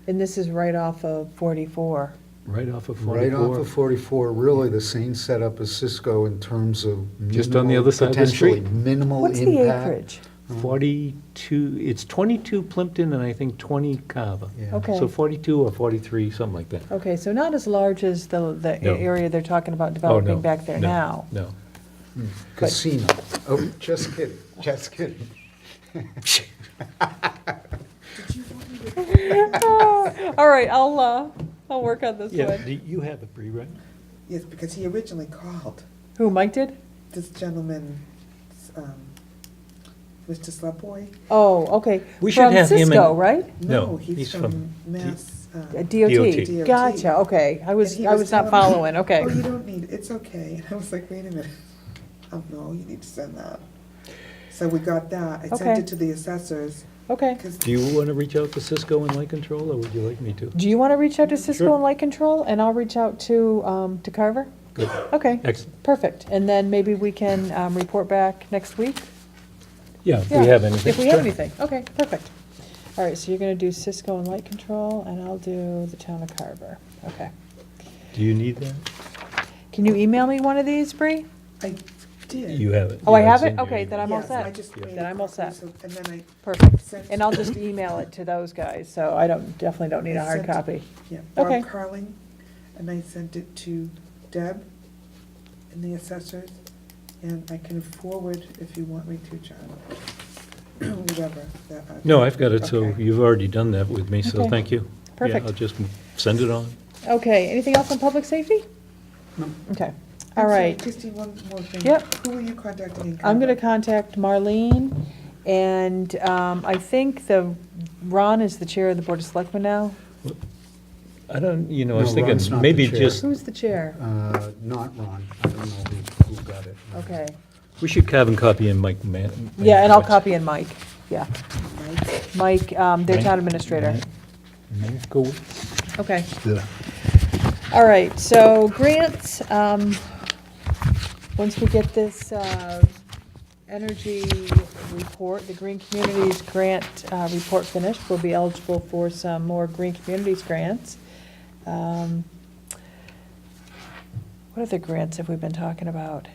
And this is right off of 44. right off of Right 44. off of 44, really the same setup as Cisco in terms of Just on the minimal- other side of the potentially street. minimal What's the impact. acreage? 42, it's 22 Plimpton and I think 20 Cava. Yeah. Okay. So 42 or 43, something like that. Okay, so not as large as the No. area they're talking about Oh, developing no, back there no, now. No. Casino. Oh, just kidding, just kidding. All right, I'll work on this Yeah, one. you have it, Bree, right? Yes, because he originally called Who, Mike did? this gentleman, Mr. Slupboy. Oh, okay. We should have him From Cisco, in- right? No, He's he's from from Mass. DOT. DOT. Gotcha, okay. I And was he not telling me, following, okay. Oh, you don't need, it's okay. And I was like, wait a minute. No, you need to send that. So we got that. I sent Okay. it to the assessors, Okay. because Do you want to reach out to Cisco and Light Control, or would you like me to? Do you want to reach out to Cisco Sure. and Light Control, and I'll reach out to Carver? Good. Okay, Excellent. perfect. And then maybe we can report back next week? Yeah, if Yeah, we have anything. If we have Sure. anything, okay, perfect. All right, so you're going to do Cisco and Light Control, and I'll do the town of Carver. Okay. Do you need that? Can you email me one of these, Bree? I did. You have it. Oh, I Yeah, have it's it? in your Okay, then I'm all Yes, set. I just made Then a I'm all copy, set. so- And then I Perfect. sent. And I'll just email it to those guys, so I definitely don't need a I hard sent it- copy. Yeah, Okay. Bob Carling, and I sent it to Deb and the assessors, and I can forward if you want me to, John. Whatever. No, I've got it, so Okay. you've already done that with me, so Okay. thank you. Perfect. Yeah, I'll just send it on. Okay, anything else on public safety? No. Okay, I'm all sorry, right. Christine, one more thing. Yep. Who are you contacting in I'm going to Carver? contact Marlene, and I think Ron is the chair of the Board of Selectmen now. I don't, I No, was thinking Ron's not the maybe chair. just, Who's the chair? Not Ron, I don't know who got it. Okay. we should carbon copy in Mike Man. Yeah, and I'll Mankiewicz. copy in Mike, yeah. Mike? Mike, their Mike- town administrator. Mankiewicz. Okay, Yeah. all right, so grants, once we get this energy report, the Green Communities Grant report finished, we'll be eligible for some more Green Communities grants. What other grants have we been talking about?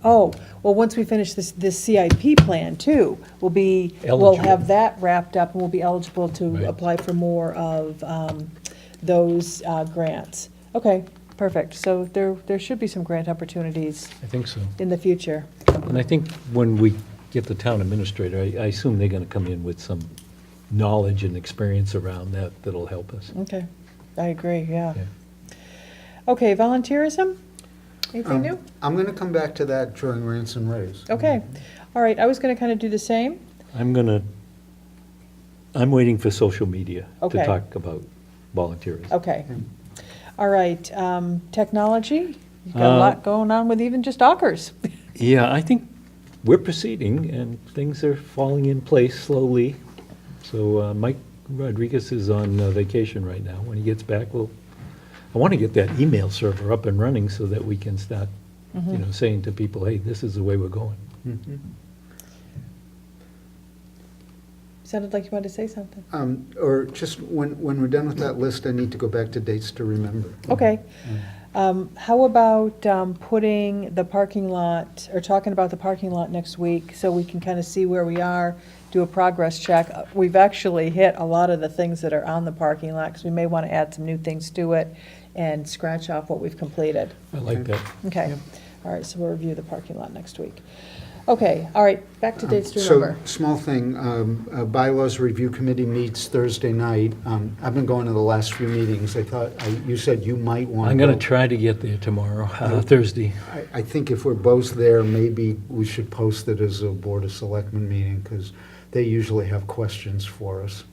Oh, well, once we finish this CIP plan too, we'll Eligible. have that wrapped up and we'll be eligible to Right. apply for more of those grants. Okay, perfect. So there should be some grant opportunities I think so. in the future. And I think when we get the town administrator, I assume they're going to come in with some knowledge and experience around that'll help us. Okay, I agree, yeah. Yeah. Okay, volunteerism? Anything new? I'm gonna come back to that during rants and raves. Okay, all right, I was gonna kind of do the same. I'm waiting for social media to Okay. talk about volunteerism. Okay. All right, technology, you've got a lot going on with even just Dockers. Yeah, I think we're proceeding, and things are falling in place slowly. So Mike Rodriguez is on vacation right now. When he gets back, I want to get that email server up and running so that we can start, saying to people, hey, this is the way we're going. Mhm. Sounded like you wanted to say something. Or just when we're done with that list, I need to go back to dates to remember. Okay. How about putting the parking lot, or talking about the parking lot next week, so we can kind of see where we are, do a progress check? We've actually hit a lot of the things that are on the parking lot, because we may want to add some new things to it and scratch off what we've completed. I like that. Okay, all right, so we'll review the parking lot next week. Okay, all right, back to dates to So, remember. small thing, bylaws review committee meets Thursday night. I've been going to the last few meetings. I thought, you said you might want to I'm going to try to get there tomorrow, Thursday. I think if we're both there, maybe we should post it as a Board of Selectmen meeting, because they usually have questions for us.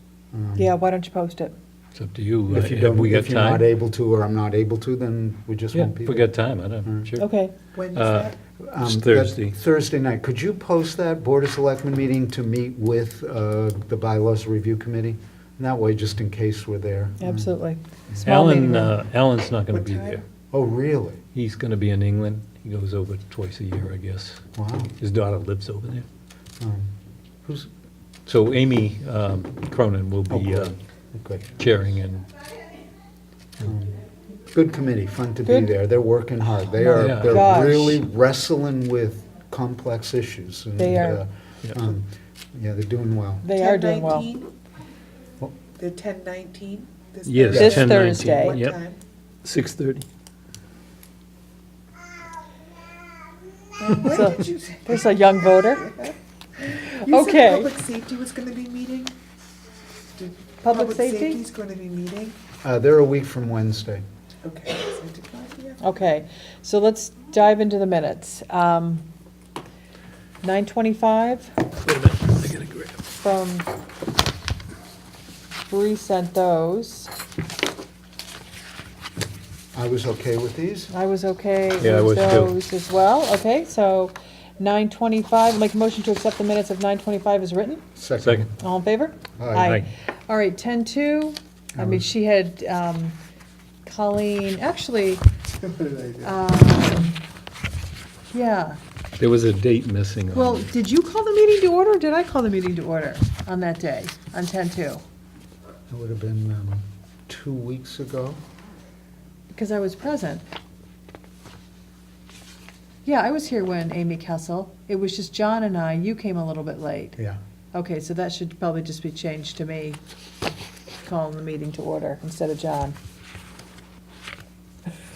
Yeah, why don't you post it? It's up to you. If you Have don't, we got if you're not time? able to, or I'm not able to, then we just Yeah, won't be if we there. got time, I don't, sure. Okay, When is Uh, that? It's That Thursday. Thursday night. Could you post that Board of Selectmen meeting to meet with the Bylaws Review Committee? And that way, just in case we're there. absolutely. Small meeting Alan, room. Alan's not gonna What be time? there. Oh, really? He's gonna be in England. He goes over twice a year, I guess. Wow. His daughter lives over there. Who's, So Amy Cronin will oh, be good. Good. chairing, and Good committee, fun to be Good. there. They're working hard. They Yeah. are, Gosh. they're really wrestling with complex issues. and, They are. Yeah. Yeah, they're doing well. They are doing well. 10:19? Oh. They're 10:19? yes, This 10:19. Thursday. What Yep, time? 6:30. When So- did you say? There's a young voter. You Okay. said public safety was gonna be meeting? Did Public safety? safety's gonna be meeting? They're a week from Wednesday. Okay, so I did not hear. Okay, so let's dive into the minutes. 9:25 Wait a minute, I gotta grab. from, Bree sent those. I was okay with these. I was okay Yeah, I with was too. those as well. Okay, so 9:25, make a motion to accept the minutes of 9:25 as written. Second. All in favor? Aye. All right, 10:02, I mean, she had Colleen, actually, What did I do? yeah. There was a date missing on Well, it. did you call the meeting to order, or did I call the meeting to order on that day, on 10:02? That would have been 2 weeks ago. Because I was present. Yeah, I was here when Amy Kessel, it was just John and I, you came a little bit late. Yeah. Okay, so that should probably just be changed to me calling the meeting to order instead of John.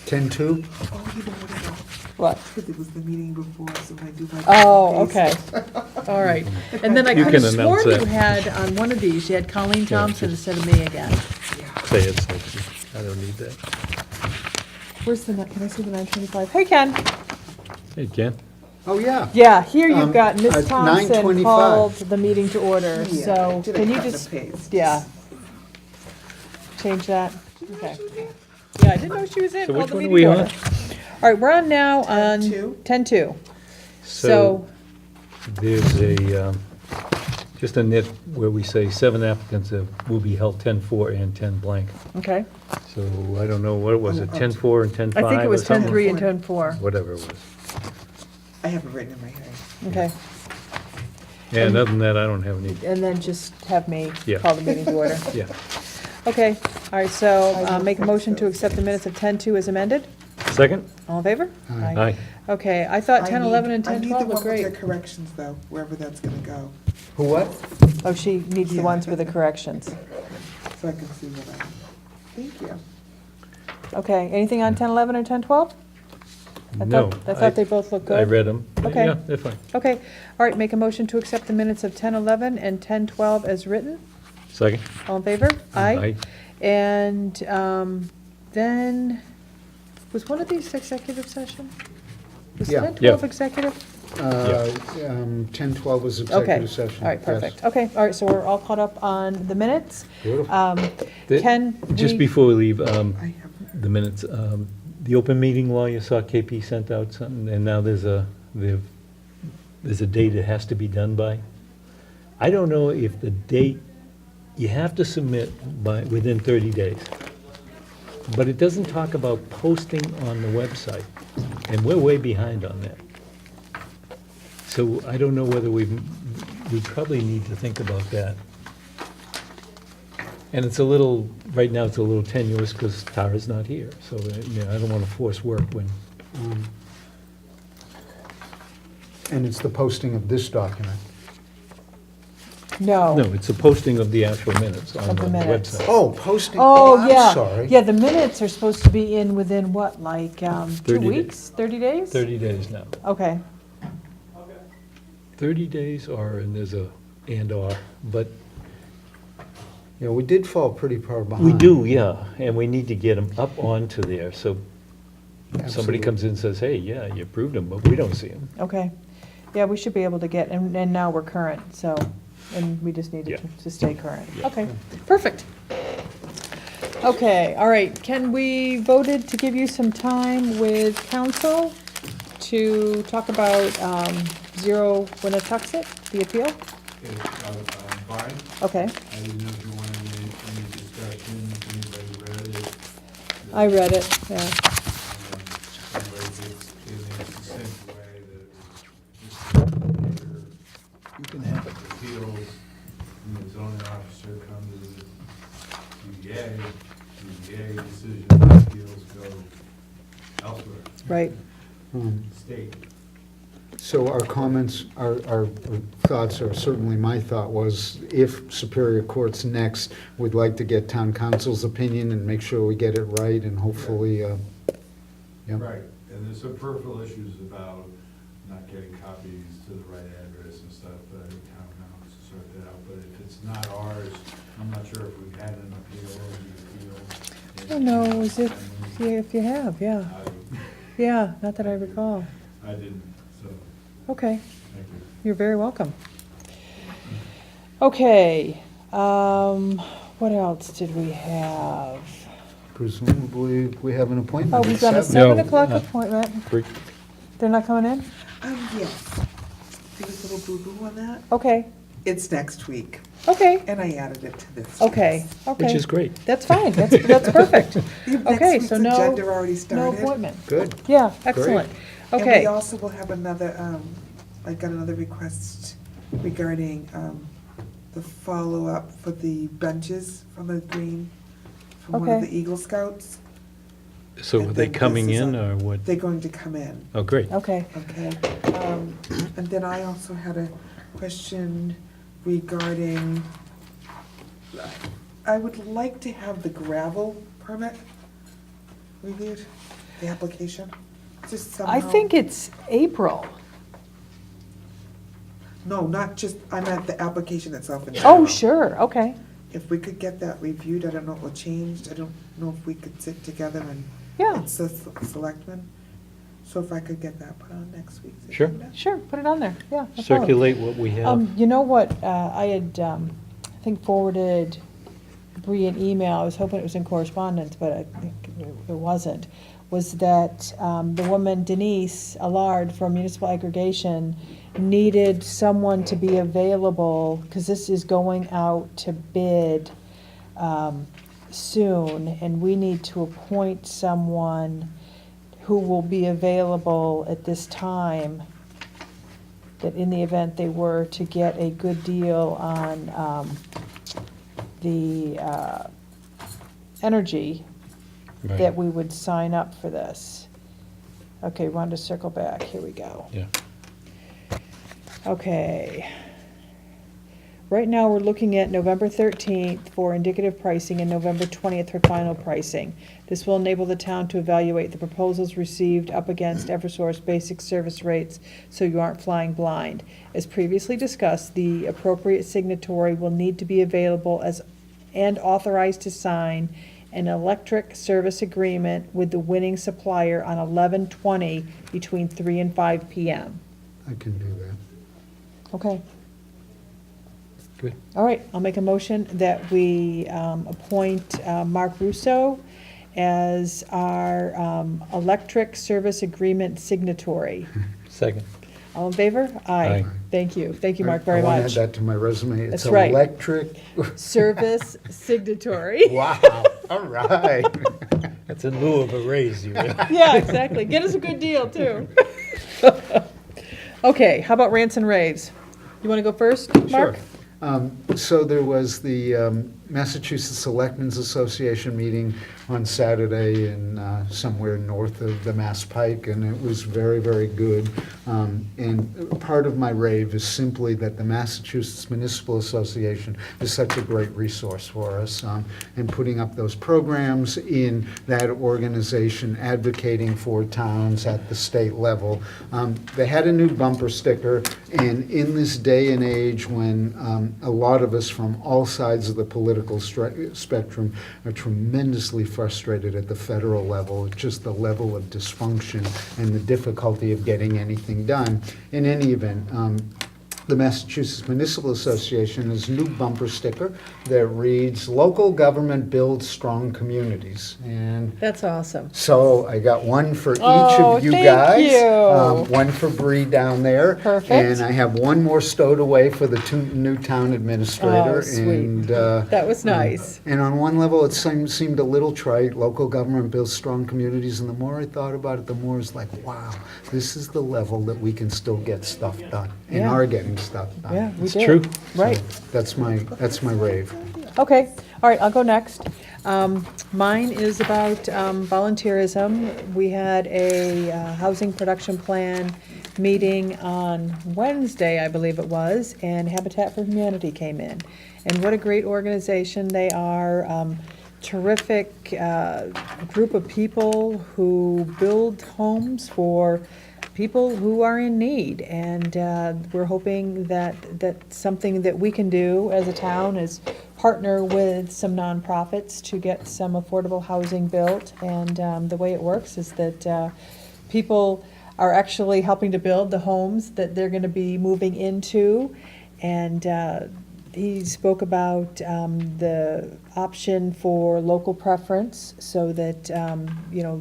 10-2? Oh, you know what it was? What? Because it was the meeting before, so when I do my. Oh, presentation- okay, all right. And then I You could have can announce sworn you that. had, on one of these, you had Colleen Yeah, Thompson just- instead of me again. Yeah. Say it, Sophie. I don't need that. Where's the, can I see the 9:25? Hey, Ken. Hey, Ken? Oh, yeah. Yeah, here you've got Ms. 9:25. Thompson called the meeting to order, Yeah, so did a can you cut and just, paste. yeah. Change that? Okay. Yeah, I didn't know she was in, So called which the one are meeting we to on? order. All right, we're on now on 10:02? 10:02. So So, there's a, just a nit where we say 7 applicants will be held 10-4 and 10 blank. okay, So I don't know, what was it, 10-4 and 10-5 I think it was or something? 10:03 and 10:04. Whatever it was. I have it written in my head. Okay, And other than that, I don't have any, and then just have me Yeah. call the meeting to order. yeah. Okay, all right, so I will make a fix motion to those accept the minutes of 10:02 as amended. Second? All in favor? Aye. Aye. Okay, I thought I 10, need- 11, and I 10, need 12 the were one with great. the corrections, though, wherever that's gonna go, Who what? Oh, she needs the Yeah. ones with the corrections. so I can see what I, thank you. Okay, anything on 10, 11, or 10, 12? No. I thought they both looked good. I read them. Okay. Yeah, they're fine. Okay, all right, make a motion to accept the minutes of 10, 11, and 10, 12 as written. Second? All in favor? And then, was one of these executive session? Was Yeah. 10, 12 executive? 10-12 was Okay, executive session. all right, yes. perfect. Okay, all right, so we're all caught up on the minutes. Beautiful. Ken, Just we- before we leave, I have, the minutes, the open meeting law, you saw KP sent out something, and now there's a date it has to be done by. I don't know if the date, you have to submit within 30 days. But it doesn't talk about posting on the website, and we're way behind on that. So I don't know whether we probably need to think about that. And it's a little, right now, it's a little tenuous because Tara's not here, so, I don't want to force work when, And it's the posting of this document. No. no, it's the posting of the actual minutes on Of the the minutes. website. Oh, posting, Oh, I'm yeah. sorry. Yeah, the minutes are supposed to be in within what, like, 2 30 days. weeks, 30 days? 30 days now. Okay, 30 days or, and there's a and/or, but Yeah, we did fall pretty far behind. we do, yeah, and we need to get them up onto there, so somebody Absolutely. comes in and says, hey, yeah, you approved them, but we don't see them. okay. Yeah, we should be able to get, and now we're current, so, and we just need Yeah. to stay current. Yeah. Okay, perfect. Okay, all right, can we voted to give you some time with council to talk about, Zero Winnetoxet, the appeal? Fine. Okay, I didn't know if you wanted any discussion, if anybody read it. I read it, yeah. Anybody gets in a succinct way that You can have it. appeals, and the zoning officer comes to the ZBA decision, appeals go elsewhere, Right, state. So our comments, our thoughts are, certainly my thought was, if Superior Court's next, we'd like to get town council's opinion and make sure we get it right, and hopefully, yeah. Right, and there's some peripheral issues about not getting copies to the right address and stuff, but I think town council will sort that out. But if it's not ours, I'm not sure if we've had an appeal or the appeal. I don't know, is it, yeah, if you have, yeah, yeah, not that I recall. I didn't, so, Okay, thank you. you're very welcome. Okay, what else did we have? Presumably, we have an appointment Oh, at we've got a 7. 7 o'clock No. appointment. Great. They're not coming in? Yes. There was a little boo-boo on that. Okay, It's next week, okay, and I added it to this. okay, okay. Which is great. That's fine, that's perfect. Next Okay, week's so no, agenda already no started. appointment. Good. Yeah, excellent. And Okay, we also will have another, I got another request regarding the follow-up for the benches from the green, from one of Okay. the Eagle Scouts. So are And they then coming this is in, a- or what? They're going to come in, Oh, great. okay, okay? And then I also had a question regarding, I would like to have the gravel permit reviewed, the application, just somehow. I think it's April. No, not just, I meant the application itself in Oh, general. sure, okay, If we could get that reviewed, I don't know what changed, I don't know if we could sit together and. yeah, It's the selectmen, so if I could get that put on next week's Sure. agenda. sure, put it on there, yeah. no problem. Circulate what we have. You know what, I had, I think forwarded Bree an email, I was hoping it was in correspondence, but I think it wasn't, was that the woman Denise Allard from Municipal Aggregation needed someone to be available, because this is going out to bid soon, and we need to appoint someone who will be available at this time, that in the event they were to get a good deal on the energy, Right. that we would sign up for this. Okay, Rhonda, circle back, here we go. Yeah. Okay. Right now, we're looking at November 13th for indicative pricing and November 20th for final pricing. This will enable the town to evaluate the proposals received up against Eversource basic service rates, so you aren't flying blind. As previously discussed, the appropriate signatory will need to be available and authorized to sign an electric service agreement with the winning supplier on 11/20 between 3 and 5 PM. I can do that. Okay. Good. All right, I'll make a motion that we appoint Mark Russo as our electric service agreement signatory. Second. All in favor? Aye. Thank you, Mark, very I want to much. add that to my resume. It's That's right. electric. Service signatory. Wow, all right. That's in lieu of a raise, you know. Yeah, exactly. Get us a good deal, too. Okay, how about rants and raves? You want to go first, Mark? Sure. So there was the Massachusetts Selectmen's Association meeting on Saturday in somewhere north of the Mass Pike, and it was very, very good. And part of my rave is simply that the Massachusetts Municipal Association is such a great resource for us, and putting up those programs in that organization, advocating for towns at the state level. They had a new bumper sticker, and in this day and age when a lot of us from all sides of the political spectrum are tremendously frustrated at the federal level, just the level of dysfunction and the difficulty of getting anything done. In any event, the Massachusetts Municipal Association is a new bumper sticker that reads, "Local government builds strong communities." And That's awesome. so I got one for each Oh, of you thank guys. you. One for Bree down there. Perfect. And I have one more stowed away for the new town administrator. Oh, sweet. And, That was nice. and on one level, it seemed a little trite. Local government builds strong communities. And the more I thought about it, the more it's like, wow, this is the level that we can still get stuff done and Yeah. are getting stuff done. Yeah, we It's did. true. Right. That's my rave. Okay, all right, I'll go next. Mine is about volunteerism. We had a housing production plan meeting on Wednesday, I believe it was, and Habitat for Humanity came in. And what a great organization they are. Terrific group of people who build homes for people who are in need. And we're hoping that that's something that we can do as a town is partner with some nonprofits to get some affordable housing built. And the way it works is that people are actually helping to build the homes that they're going to be moving into. And he spoke about the option for local preference so that,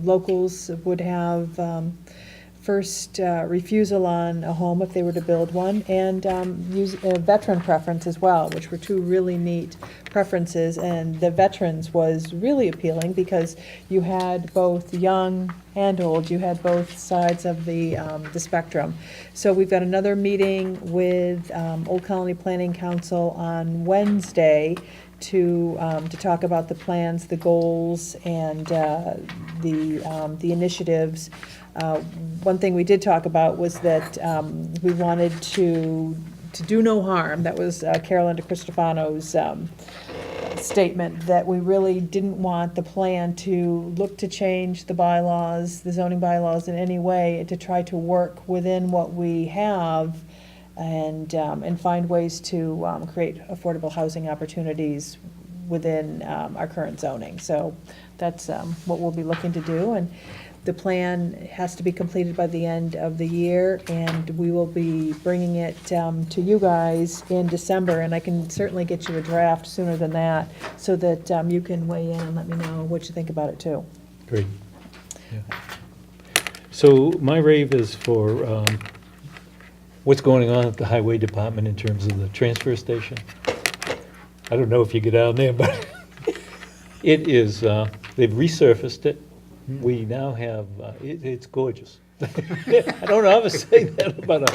locals would have first refusal on a home if they were to build one, and use a veteran preference as well, which were two really neat preferences. And the veterans was really appealing because you had both young and old, you had both sides of the spectrum. So we've got another meeting with Old Colony Planning Council on Wednesday to talk about the plans, the goals, and the initiatives. One thing we did talk about was that we wanted to do no harm. That was Carolyn DeCristofano's statement, that we really didn't want the plan to look to change the bylaws, the zoning bylaws in any way, to try to work within what we have and find ways to create affordable housing opportunities within our current zoning. So that's what we'll be looking to do. And the plan has to be completed by the end of the year, and we will be bringing it to you guys in December. And I can certainly get you a draft sooner than that, so that you can weigh in and let me know what you think about it too. Great. Yeah. So my rave is for what's going on at the Highway Department in terms of the transfer station. I don't know if you get down there, but it is, they've resurfaced it. We now have, it's gorgeous. I don't know how to say that about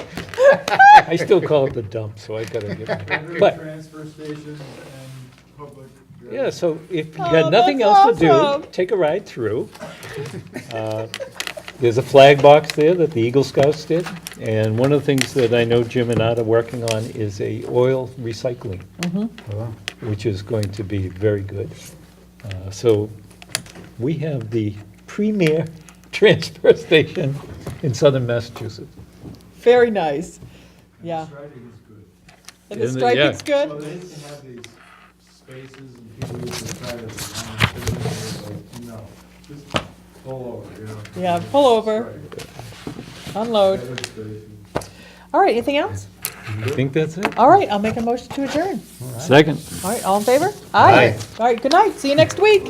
I still call it the dump, so I gotta get it. But, Transfer stations and public. yeah, so if you Oh, got nothing that's else to awesome. do, take a ride through. There's a flag box there that the Eagle Scouts did, and one of the things that I know Jim and Art are working on is a oil recycling, which is going to be very good. So we have the premier transfer station in southern Massachusetts. Very nice. Yeah. Striping is good. And the Isn't it? striping's Well, good? they used to have these spaces and people used to try to design things, like, no, just pull over, you know. Yeah, pull over. Stripe. Unload. Better spacing. All right, anything else? I think that's it. All right, I'll make a motion to adjourn. Second. All right, all in favor? Aye. All right, good night. See you next week.